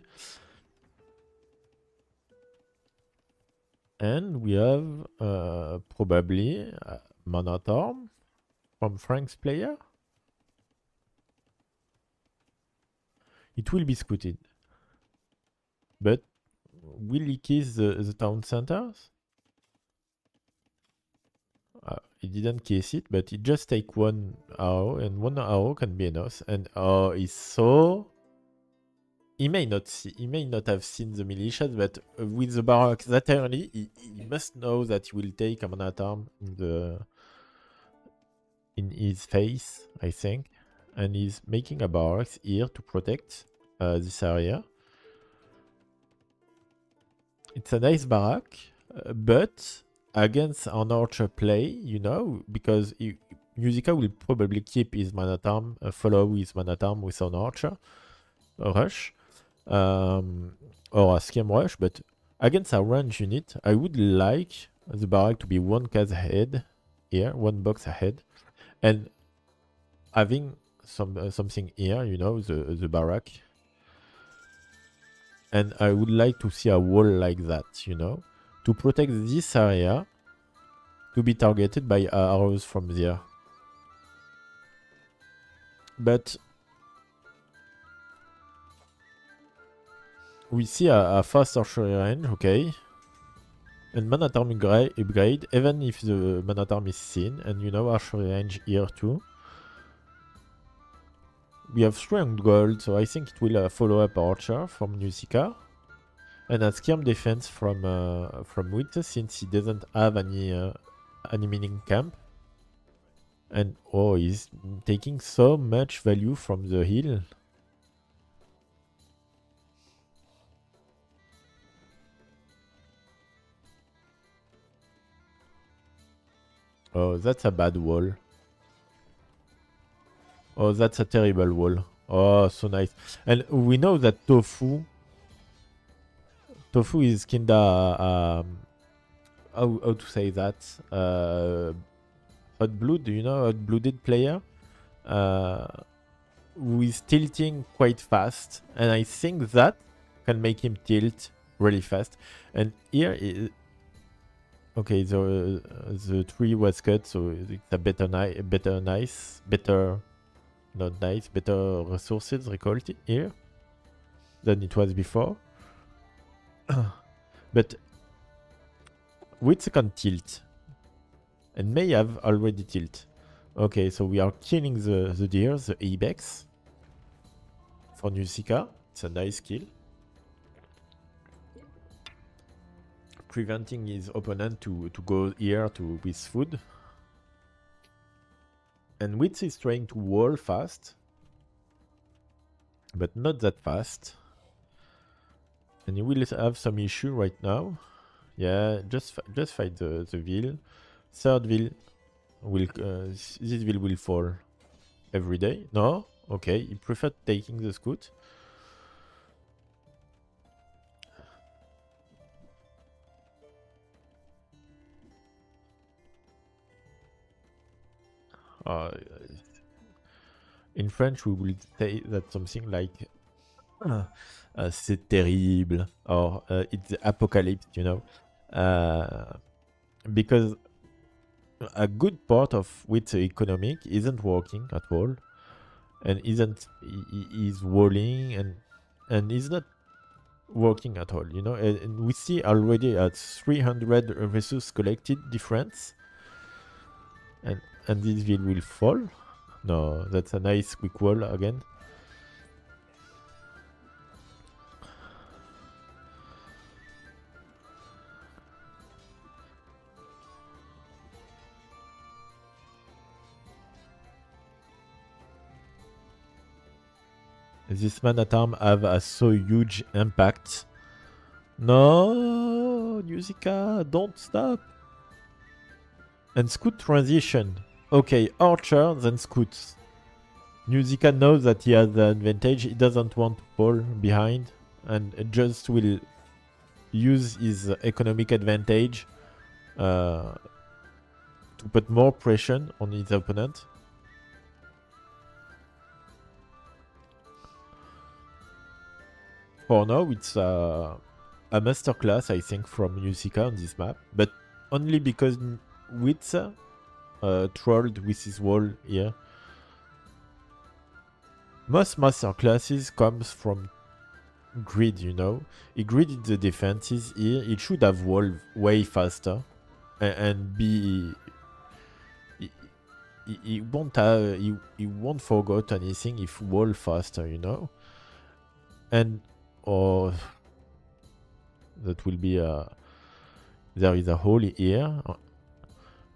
And we have probably Manatorm from Frank's player. It will be scooted. But will he kiss the town centers? He didn't kiss it, but he just take one arrow, and one arrow can be enough. And he's so... He may not have seen the militias, but with the barracks that early, he must know that he will take a Manatorm in his face, I think. And he's making a barracks here to protect this area. It's a nice barrack, but against an archer play, you know, because Nyusika will probably keep his Manatorm, follow his Manatorm with an archer, a rush, or a scheme rush, but against a range unit, I would like the barrack to be one case ahead here, one box ahead, and having something here, you know, the barrack. And I would like to see a wall like that, you know, to protect this area to be targeted by arrows from there. But we see a fast archery range, okay. And Manatorm upgrade, even if the Manatorm is seen, and you know, archery range here too. We have 300 gold, so I think it will follow up Archer from Nyusika. And a Skirm defense from Witte, since he doesn't have any mining camp. And oh, he's taking so much value from the hill. Oh, that's a bad wall. Oh, that's a terrible wall. Oh, so nice. And we know that Thofou is kinda how to say that? Hot blood, you know, hot blooded player. Who is tilting quite fast, and I think that can make him tilt really fast. And here is okay, the tree was cut, so it's a better resources recollected here than it was before. But with second tilt, and may have already tilt. Okay, so we are killing the deer, the ibex for Nyusika. It's a nice kill. Preventing his opponent to go here with food. And Witz is trying to wall fast, but not that fast. And he will have some issue right now. Yeah, just fight the Ville. Third Ville will this Ville will fall every day. No, okay, he preferred taking the scout. In French, we will say that something like c'est terrible, or it's the apocalypse, you know, because a good part of which economic isn't working at all, and is walling and is not working at all, you know, and we see already at 300 resources collected difference, and this ville will fall. No, that's a nice quick wall again. This man at arm have a so huge impact. No, Nyusika, don't stop. And Scoot transition. Okay, Archer, then Scoots. Nyusika knows that he has the advantage. He doesn't want to fall behind and just will use his economic advantage to put more pressure on his opponent. For now, it's a masterclass, I think, from Nyusika on this map, but only because Witz trolled with his wall here. Most masterclasses comes from grid, you know. He gridded the defenses here. It should have walled way faster and be. He won't have. He won't forget anything if wall faster, you know. And or that will be a. There is a hole here,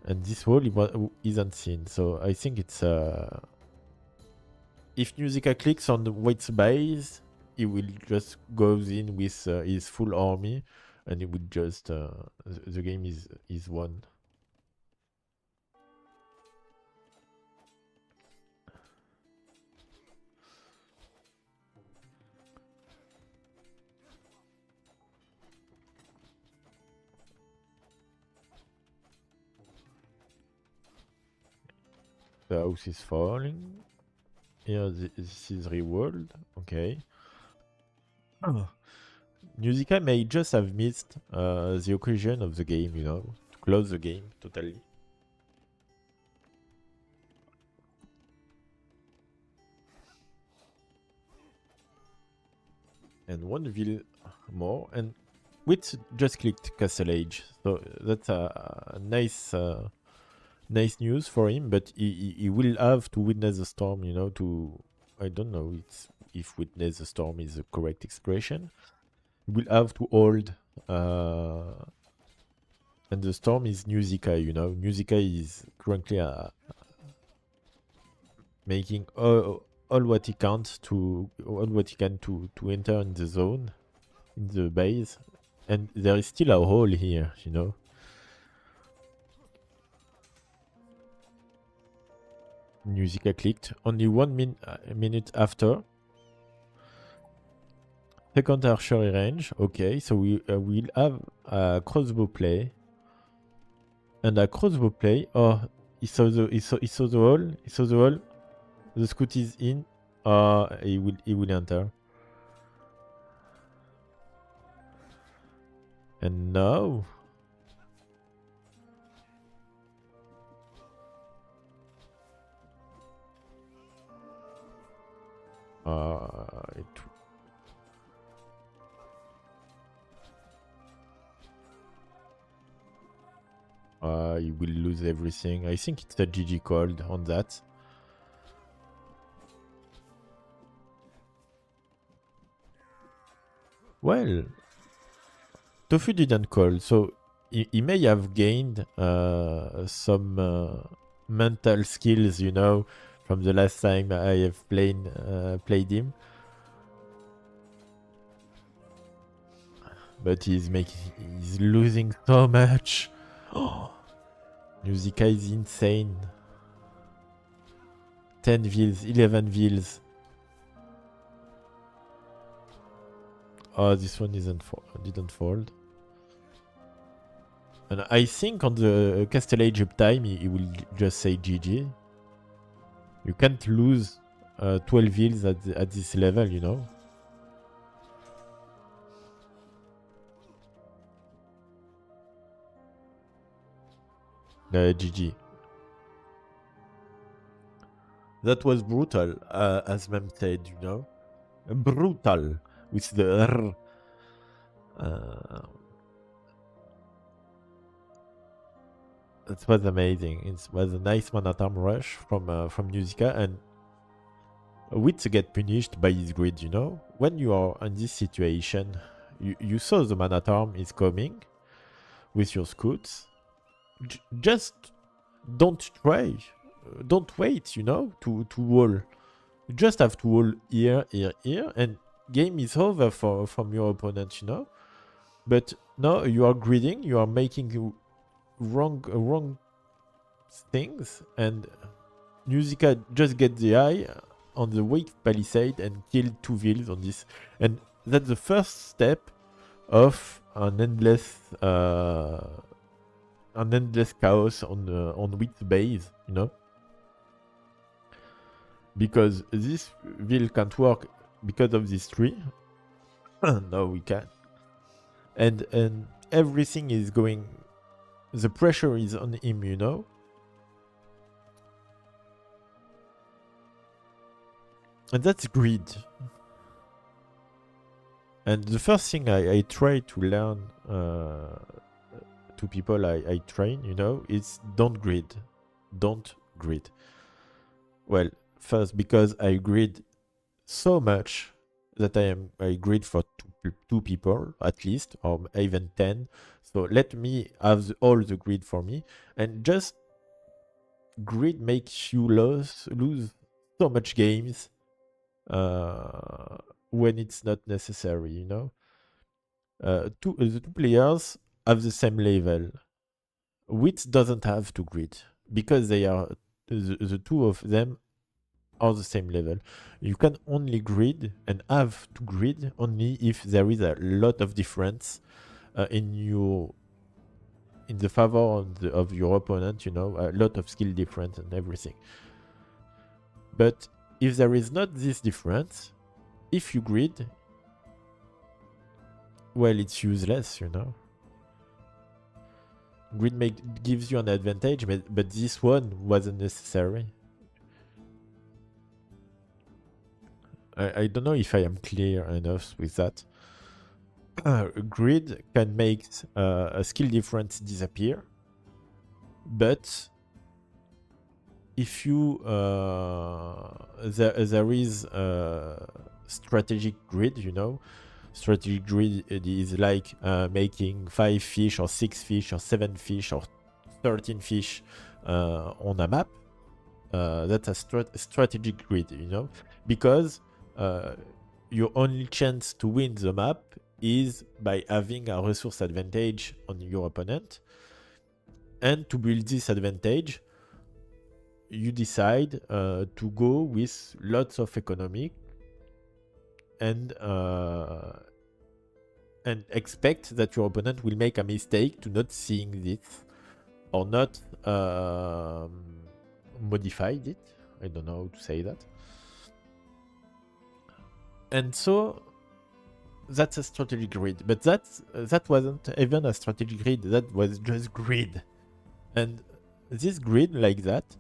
and this hole isn't seen. So I think it's if Nyusika clicks on the Wait's base, he will just goes in with his full army, and it would just the game is won. The house is falling. Here, this is rewalled. Okay. Nyusika may just have missed the occasion of the game, you know, to close the game totally. And one ville more, and Wit just clicked Castle Age, so that's a nice nice news for him, but he will have to witness the storm, you know, to, I don't know if witness the storm is the correct expression. He will have to hold, and the storm is Nyusika, you know. Nyusika is currently making all what he can to enter in the zone, in the base, and there is still a hole here, you know. Nyusika clicked only 1 minute after. Second archery range, okay, so we will have a crossbow play. And a crossbow play, oh, he saw the hole, the scout is in, he will enter. And now he will lose everything. I think it's a GG called on that. Well, Thofou didn't call, so he may have gained some mental skills, you know, from the last time I have played him. But he's losing so much. Oh, Nyusika is insane. 10 vills, 11 vills. Oh, this one didn't fold. And I think on the Castle Age uptime, he will just say GG. You can't lose 12 vills at this level, you know. GG. That was brutal, as Mem said, you know. Brutal. With the R. It was amazing. It was a nice Manatam rush from Nyusika, and Wits get punished by his grid, you know. When you are in this situation, you saw the Manatarm is coming with your scouts. Just don't try. Don't wait, you know, to wall. You just have to wall here, and game is over from your opponent, you know. But no, you are gridding, you are making wrong things, and Nyusika just get the eye on the weak palisade and kill 2 vills on this. And that's the first step of an endless chaos on Wit's base, you know? Because this vill can't work because of this tree. No, we can't. And everything is going... The pressure is on him, you know? And that's greed. And the first thing I try to learn to people I train, you know, is don't greed. Don't greed. Well, first, because I greed so much that I greed for two people at least, or even 10. So let me have all the greed for me. And just greed makes you lose so much games when it's not necessary, you know? The two players have the same level. Wit doesn't have to grid because they are the two of them are the same level. You can only grid and have to grid only if there is a lot of difference in the favor of your opponent, you know, a lot of skill difference and everything. But if there is not this difference, if you grid, well, it's useless, you know. Grid gives you an advantage, but this one wasn't necessary. I don't know if I am clear enough with that. Grid can make a skill difference disappear, but if you there is a strategic grid, you know. Strategic grid is like making 5 fish or 6 fish or 7 fish or 13 fish on a map. That's a strategic grid, you know, because your only chance to win the map is by having a resource advantage on your opponent. And to build this advantage, you decide to go with lots of economic and expect that your opponent will make a mistake to not seeing this or not modified it. I don't know how to say that. And so that's a strategic grid, but that wasn't even a strategic grid. That was just grid, and this grid like that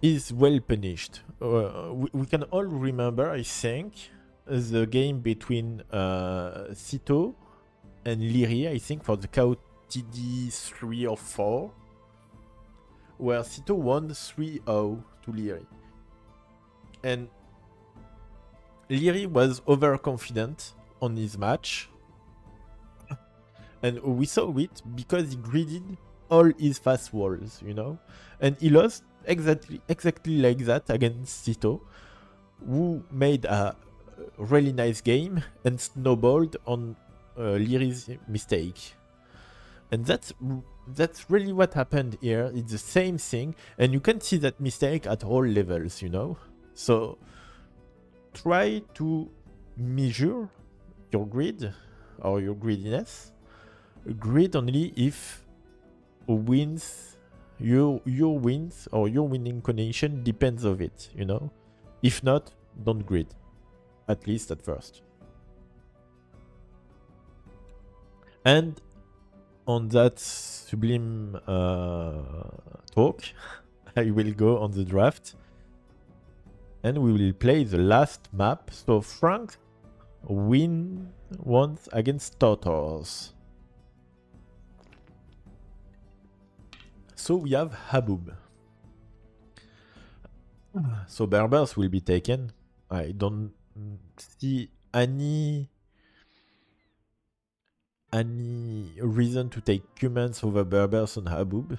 is well punished. We can all remember, I think, the game between Sito and Liri, I think, for the KO TD 3 or 4, where Sito won 3-0 to Liri. And Liri was overconfident on his match. And we saw it because he greeded all his fast walls, you know? And he lost exactly like that against Sito, who made a really nice game and snowballed on Liri's mistake. And that's really what happened here. It's the same thing, and you can see that mistake at all levels, you know? So try to measure your grid or your greediness. Grid only if wins, your wins or your winning condition depends of it, you know? If not, don't grid. At least at first. And on that sublime talk, I will go on the draft. And we will play the last map. So Frank wins once against Turtles. So we have Haboob. So Berbers will be taken. I don't see any reason to take humans over Berbers on Haboob.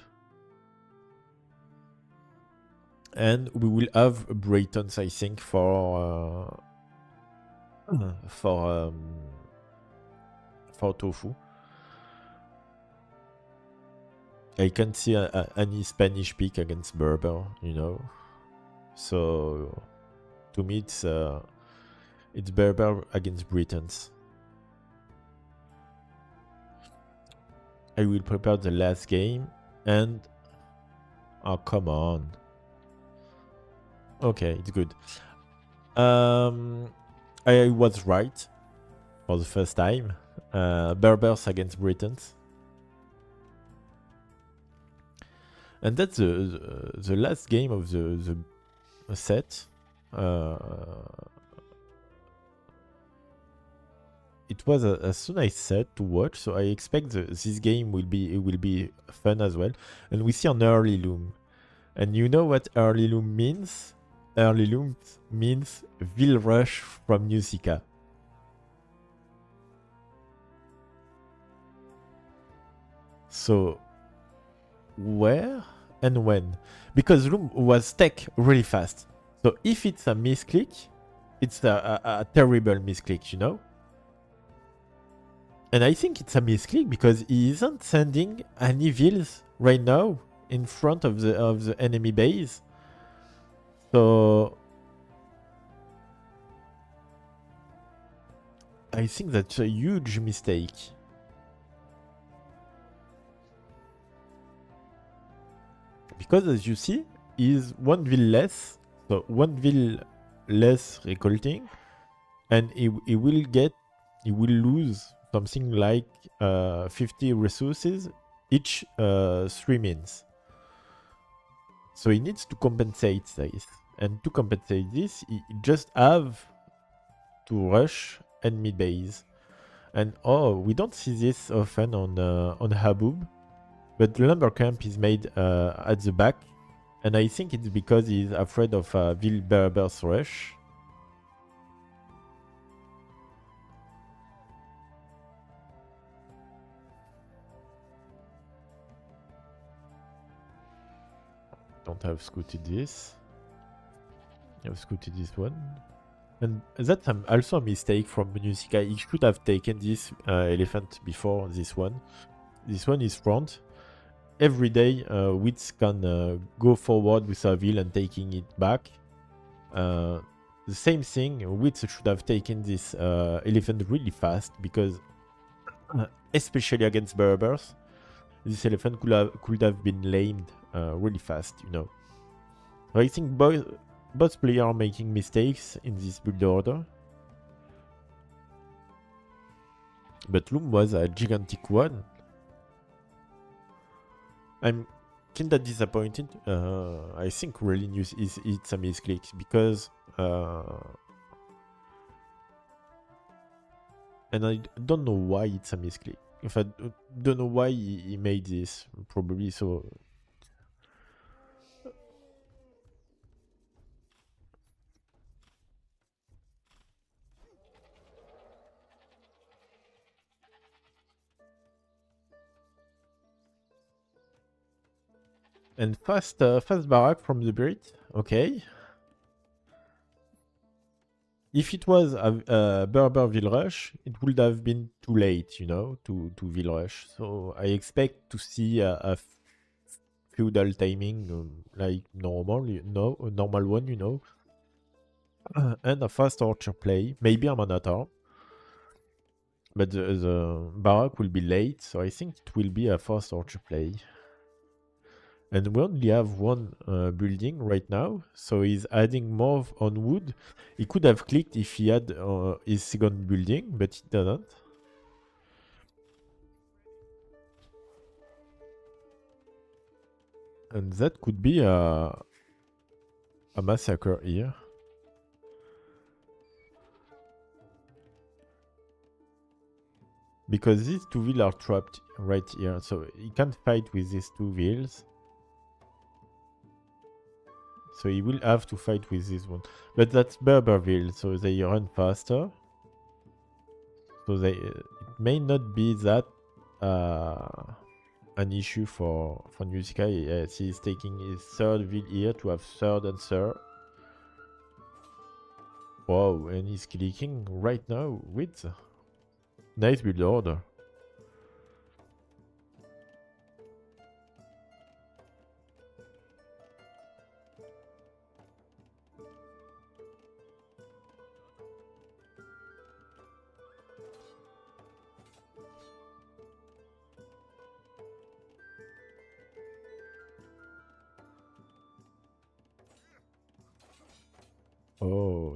And we will have Braytons, I think, for Thofou. I can't see any Spanish pick against Berber, you know. So to me, it's Berber against Britons. I will prepare the last game and oh come on. Okay, it's good. I was right for the first time. Berbers against Britons. And that's the last game of the set. It was a so nice set to watch, so I expect this game will be fun as well. And we see an early loom. And you know what early loom means? Early loom means Vil Rush from Nyusika. So where and when? Because loom was tech really fast. So if it's a misclick, it's a terrible misclick, you know? And I think it's a misclick because he isn't sending any Vils right now in front of the enemy base. So I think that's a huge mistake. Because as you see, is one Vil less, so one Vil less recolting, and he will lose something like 50 resources each 3 mins. So he needs to compensate this. And to compensate this, he just have to rush and mid base. And oh, we don't see this often on Habub, but the lumber camp is made at the back, and I think it's because he's afraid of Vil Berber's rush. Don't have scooted this. I've scooted this one. And that's also a mistake from Nyusika. He should have taken this elephant before this one. This one is front. Every day, Wits can go forward with a Vil and taking it back. The same thing, Wits should have taken this elephant really fast because, especially against Berbers, this elephant could have been lamed really fast, you know. So I think both players are making mistakes in this build order. But Loom was a gigantic one. I'm kinda disappointed. I think really it's a misclick because and I don't know why it's a misclick. If I don't know why he made this, probably so. And fast barrack from the Brit, okay. If it was a Berber Vil Rush, it would have been too late, you know, to Vil Rush. So I expect to see a feudal timing like normal, a normal one, you know. And a fast archer play, maybe a Minotaur. But the barrack will be late, so I think it will be a fast archer play. And we only have one building right now, so he's adding more on wood. He could have clicked if he had his second building, but he didn't. And that could be a massacre here. Because these two wheels are trapped right here, so he can't fight with these two wheels. So he will have to fight with this one. But that's Berberville, so they run faster. So it may not be that an issue for Nyusika. Yes, he's taking his third wheel here to have third answer. Wow, and he's clicking right now with nice build order.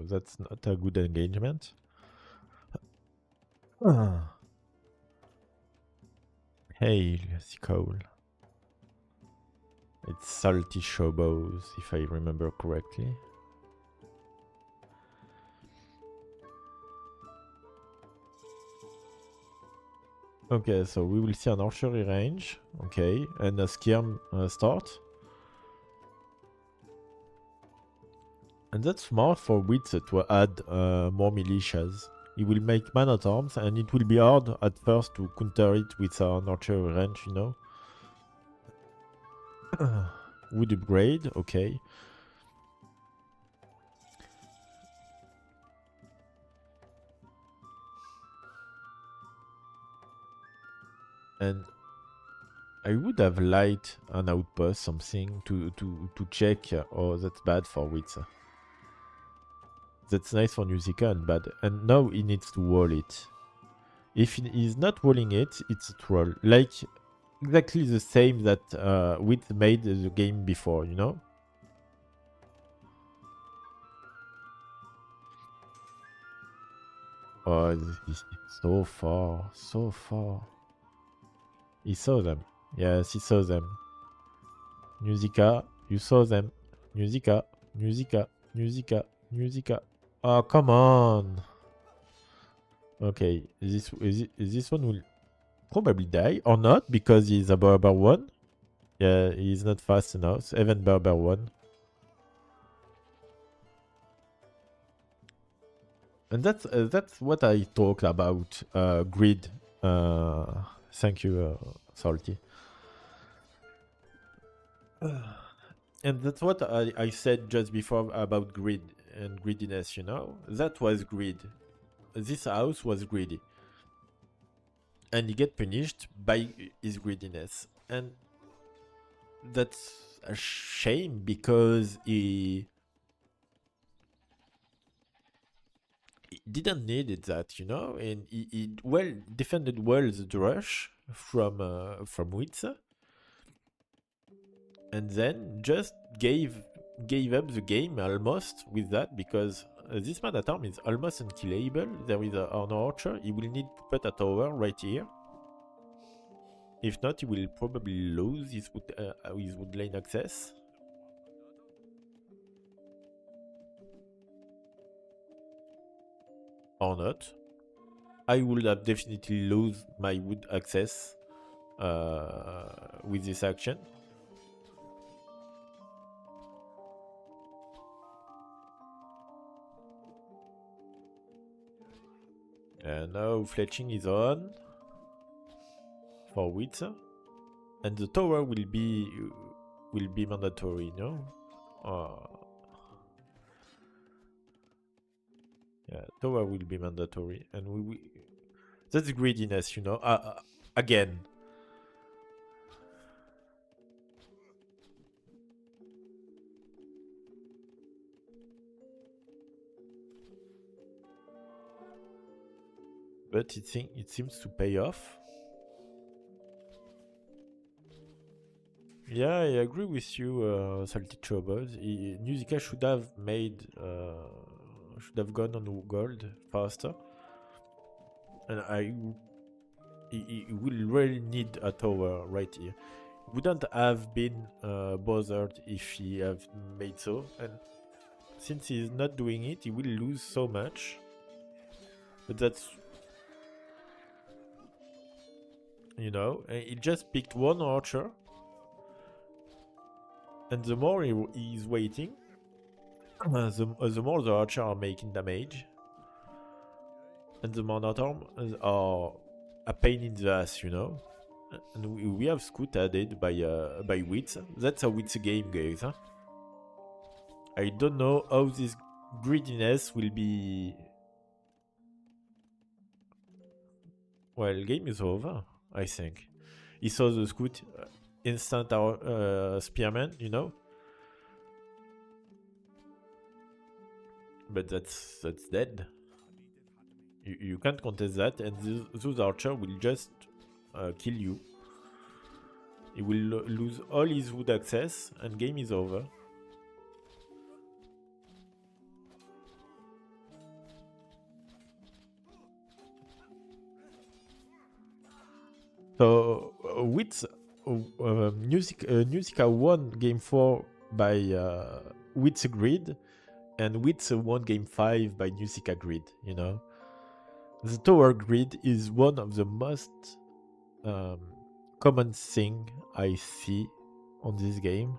that's not a good engagement. Hey, Cole. It's salty showbows, if I remember correctly. Okay, so we will see an archery range. Okay, and a skirm start. And that's smart for Witz to add more militias. It will make man-at-arms, and it will be hard at first to counter it with an archery range, you know. Wood upgrade, okay. And I would have liked an outpost, something to check. Oh, that's bad for Witz. That's nice for Nyusika and bad. And now he needs to wall it. If he is not walling it, it's a troll. Like exactly the same that Witz made the game before, you know? Oh, this is so far, so far. He saw them. Yes, he saw them. Nyusika, you saw them. Nyusika, Nyusika, Nyusika, Nyusika. Oh, come on. Okay, this one will probably die or not because he's a Berber one. Yeah, he's not fast enough. Even Berber one. And that's what I talk about. Grid. Thank you, Salty. And that's what I said just before about grid and greediness, you know? That was greed. This house was greedy. And he get punished by his greediness. And that's a shame because he didn't need it that, you know? And he well defended well the rush from Witz. And then just gave up the game almost with that because this man at arm is almost unkillable. There is an archer. He will need to put a tower right here. If not, he will probably lose his wood lane access. Or not. I would have definitely lose my wood access with this action. And now fletching is on for Witz, and the tower will be mandatory, no? Yeah, tower will be mandatory, and we that's greediness, you know. Again. But it seems to pay off. Yeah, I agree with you, Salty Troubles. Nyusika should have gone on gold faster. And he will really need a tower right here. Wouldn't have been bothered if he have made so. And since he's not doing it, he will lose so much. But that's... You know, he just picked one archer. And the more he's waiting, the more the archer are making damage. And the man-at-arms are a pain in the ass, you know. And we have Scoot added by Witz. That's a Witz game, guys. Huh? I don't know how this greediness will be... Well, game is over, I think. He saw the Scoot instant spearman, you know. But that's dead. You can't contest that, and those archer will just kill you. He will lose all his wood access, and game is over. So with Nyusika won game 4 by Wits Grid, and Wits won game 5 by Nyusika Grid, you know. The tower grid is one of the most um, common thing I see on this game.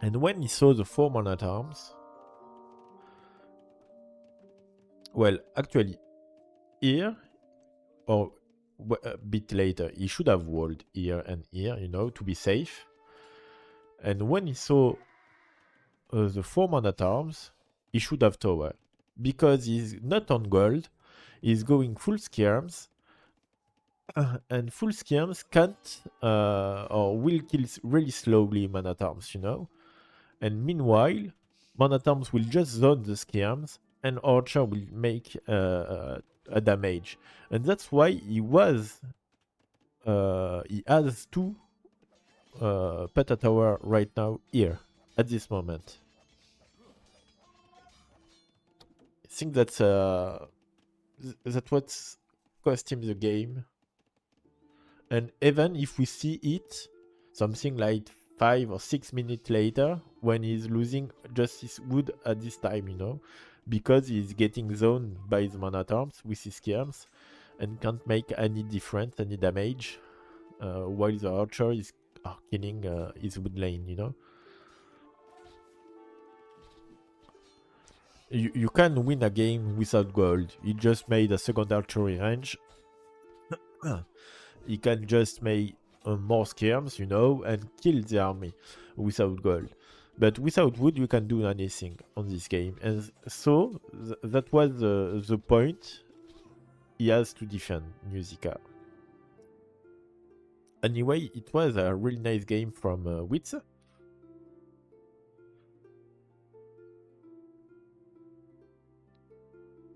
And when he saw the 4 man at arms, well, actually, here, or a bit later, he should have walled here and here, you know, to be safe. And when he saw the 4 man at arms, he should have tower. Because he's not on gold, he's going full skirms, and full skirms can't or will kill really slowly man at arms, you know. And meanwhile, man at arms will just zone the skirms, and archer will make a damage, and that's why he has 2 peta tower right now here at this moment. I think that's what cost him the game. And even if we see it something like 5 or 6 minutes later, when he's losing just his wood at this time, you know, because he's getting zoned by his man at arms with his skirms and can't make any difference, any damage, while the archer is killing his wood lane, you know. You can win a game without gold. He just made a second archery range. He can just make more skirms, you know, and kill the army without gold. But without wood, you can do anything on this game. And so, that was the point he has to defend Nyusika. Anyway, it was a really nice game from Witz.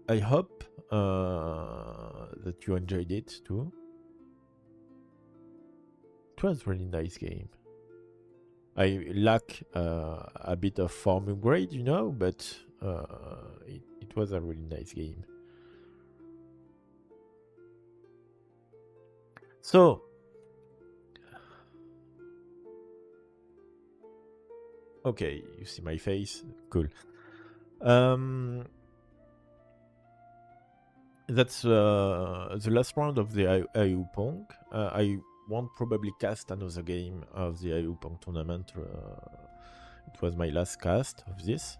I hope that you enjoyed it too. It was a really nice game. I lack a bit of form upgrade, you know, but it was a really nice game. So, okay, you see my face, cool. That's the last round of the AOE Pong. I won't probably cast another game of the AOE Pong tournament. It was my last cast of this.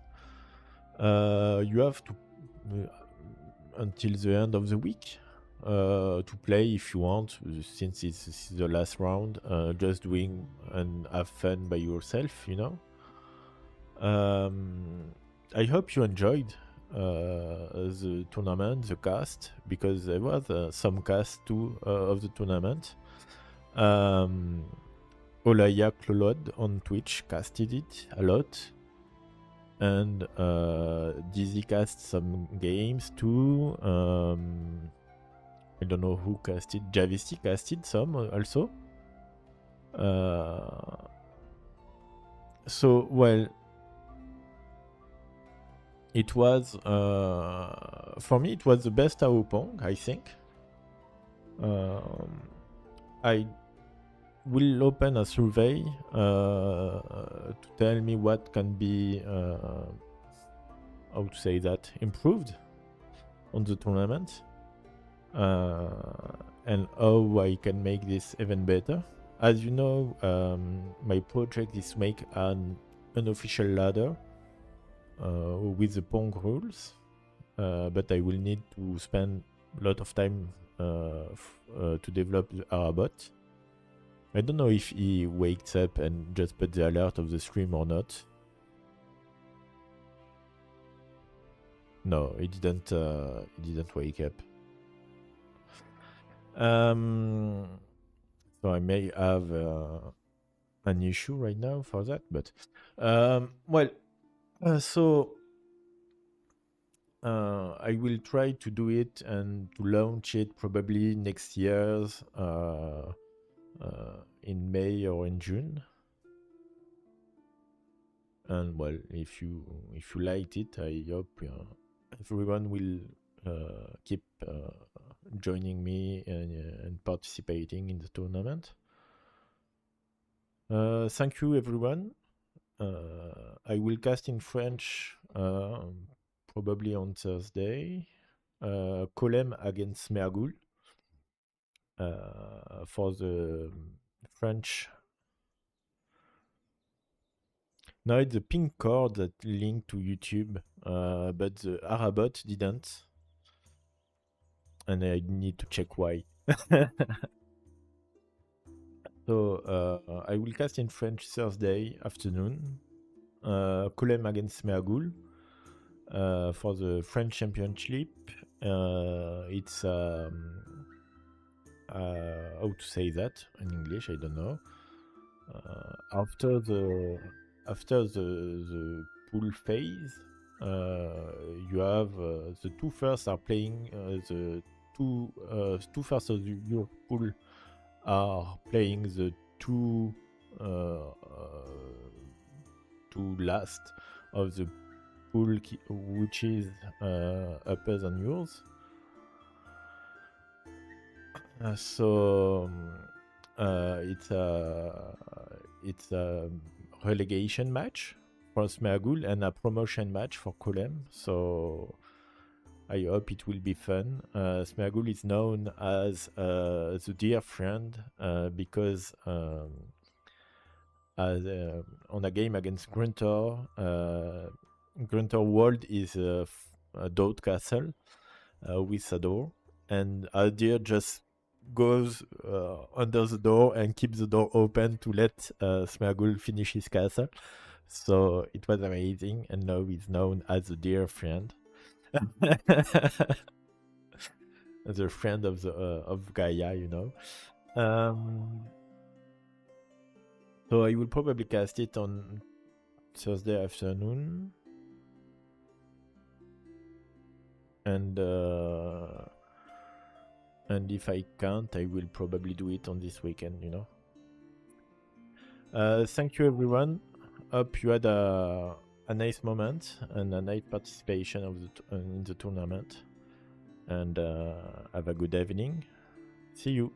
You have to until the end of the week to play if you want, since this is the last round. Just doing and have fun by yourself, you know. I hope you enjoyed the tournament, the cast, because there was some cast too of the tournament. Olaya Clolod on Twitch casted it a lot, and Dizzy cast some games too. I don't know who casted. Javisti casted some also. So, well, it was, for me, it was the best AOE Pong, I think. I will open a survey to tell me what can be, how to say that, improved on the tournament, and how I can make this even better. As you know, my project is to make an unofficial ladder with the Pong rules, but I will need to spend a lot of time to develop the Arabot. I don't know if he wakes up and just put the alert of the stream or not. No, he didn't wake up. So I may have an issue right now for that, but well, so I will try to do it and to launch it probably next year's in May or in June. And well, if you liked it, I hope everyone will keep joining me and participating in the tournament. Thank you, everyone. I will cast in French probably on Thursday. Colem against Mergul for the French. Now it's the pink cord that linked to YouTube, but the Arabot didn't. And I need to check why. So I will cast in French Thursday afternoon. Colem against Mergul for the French Championship. It's how to say that in English? I don't know. After the pool phase, you have the two first are playing the two first of your pool are playing the two last of the pool which is upper than yours. So it's a relegation match for Smergul and a promotion match for Colem. So I hope it will be fun. Smergul is known as the dear friend because on a game against Grunter, Grunter World is a dot castle with a door, and Aldir just goes under the door and keeps the door open to let Smergul finish his castle. So it was amazing, and now he's known as the dear friend. The friend of Gaia, you know. So I will probably cast it on Thursday afternoon, and if I can't, I will probably do it on this weekend, you know. Thank you, everyone. Hope you had a nice moment and a nice participation of in the tournament, and have a good evening. See you.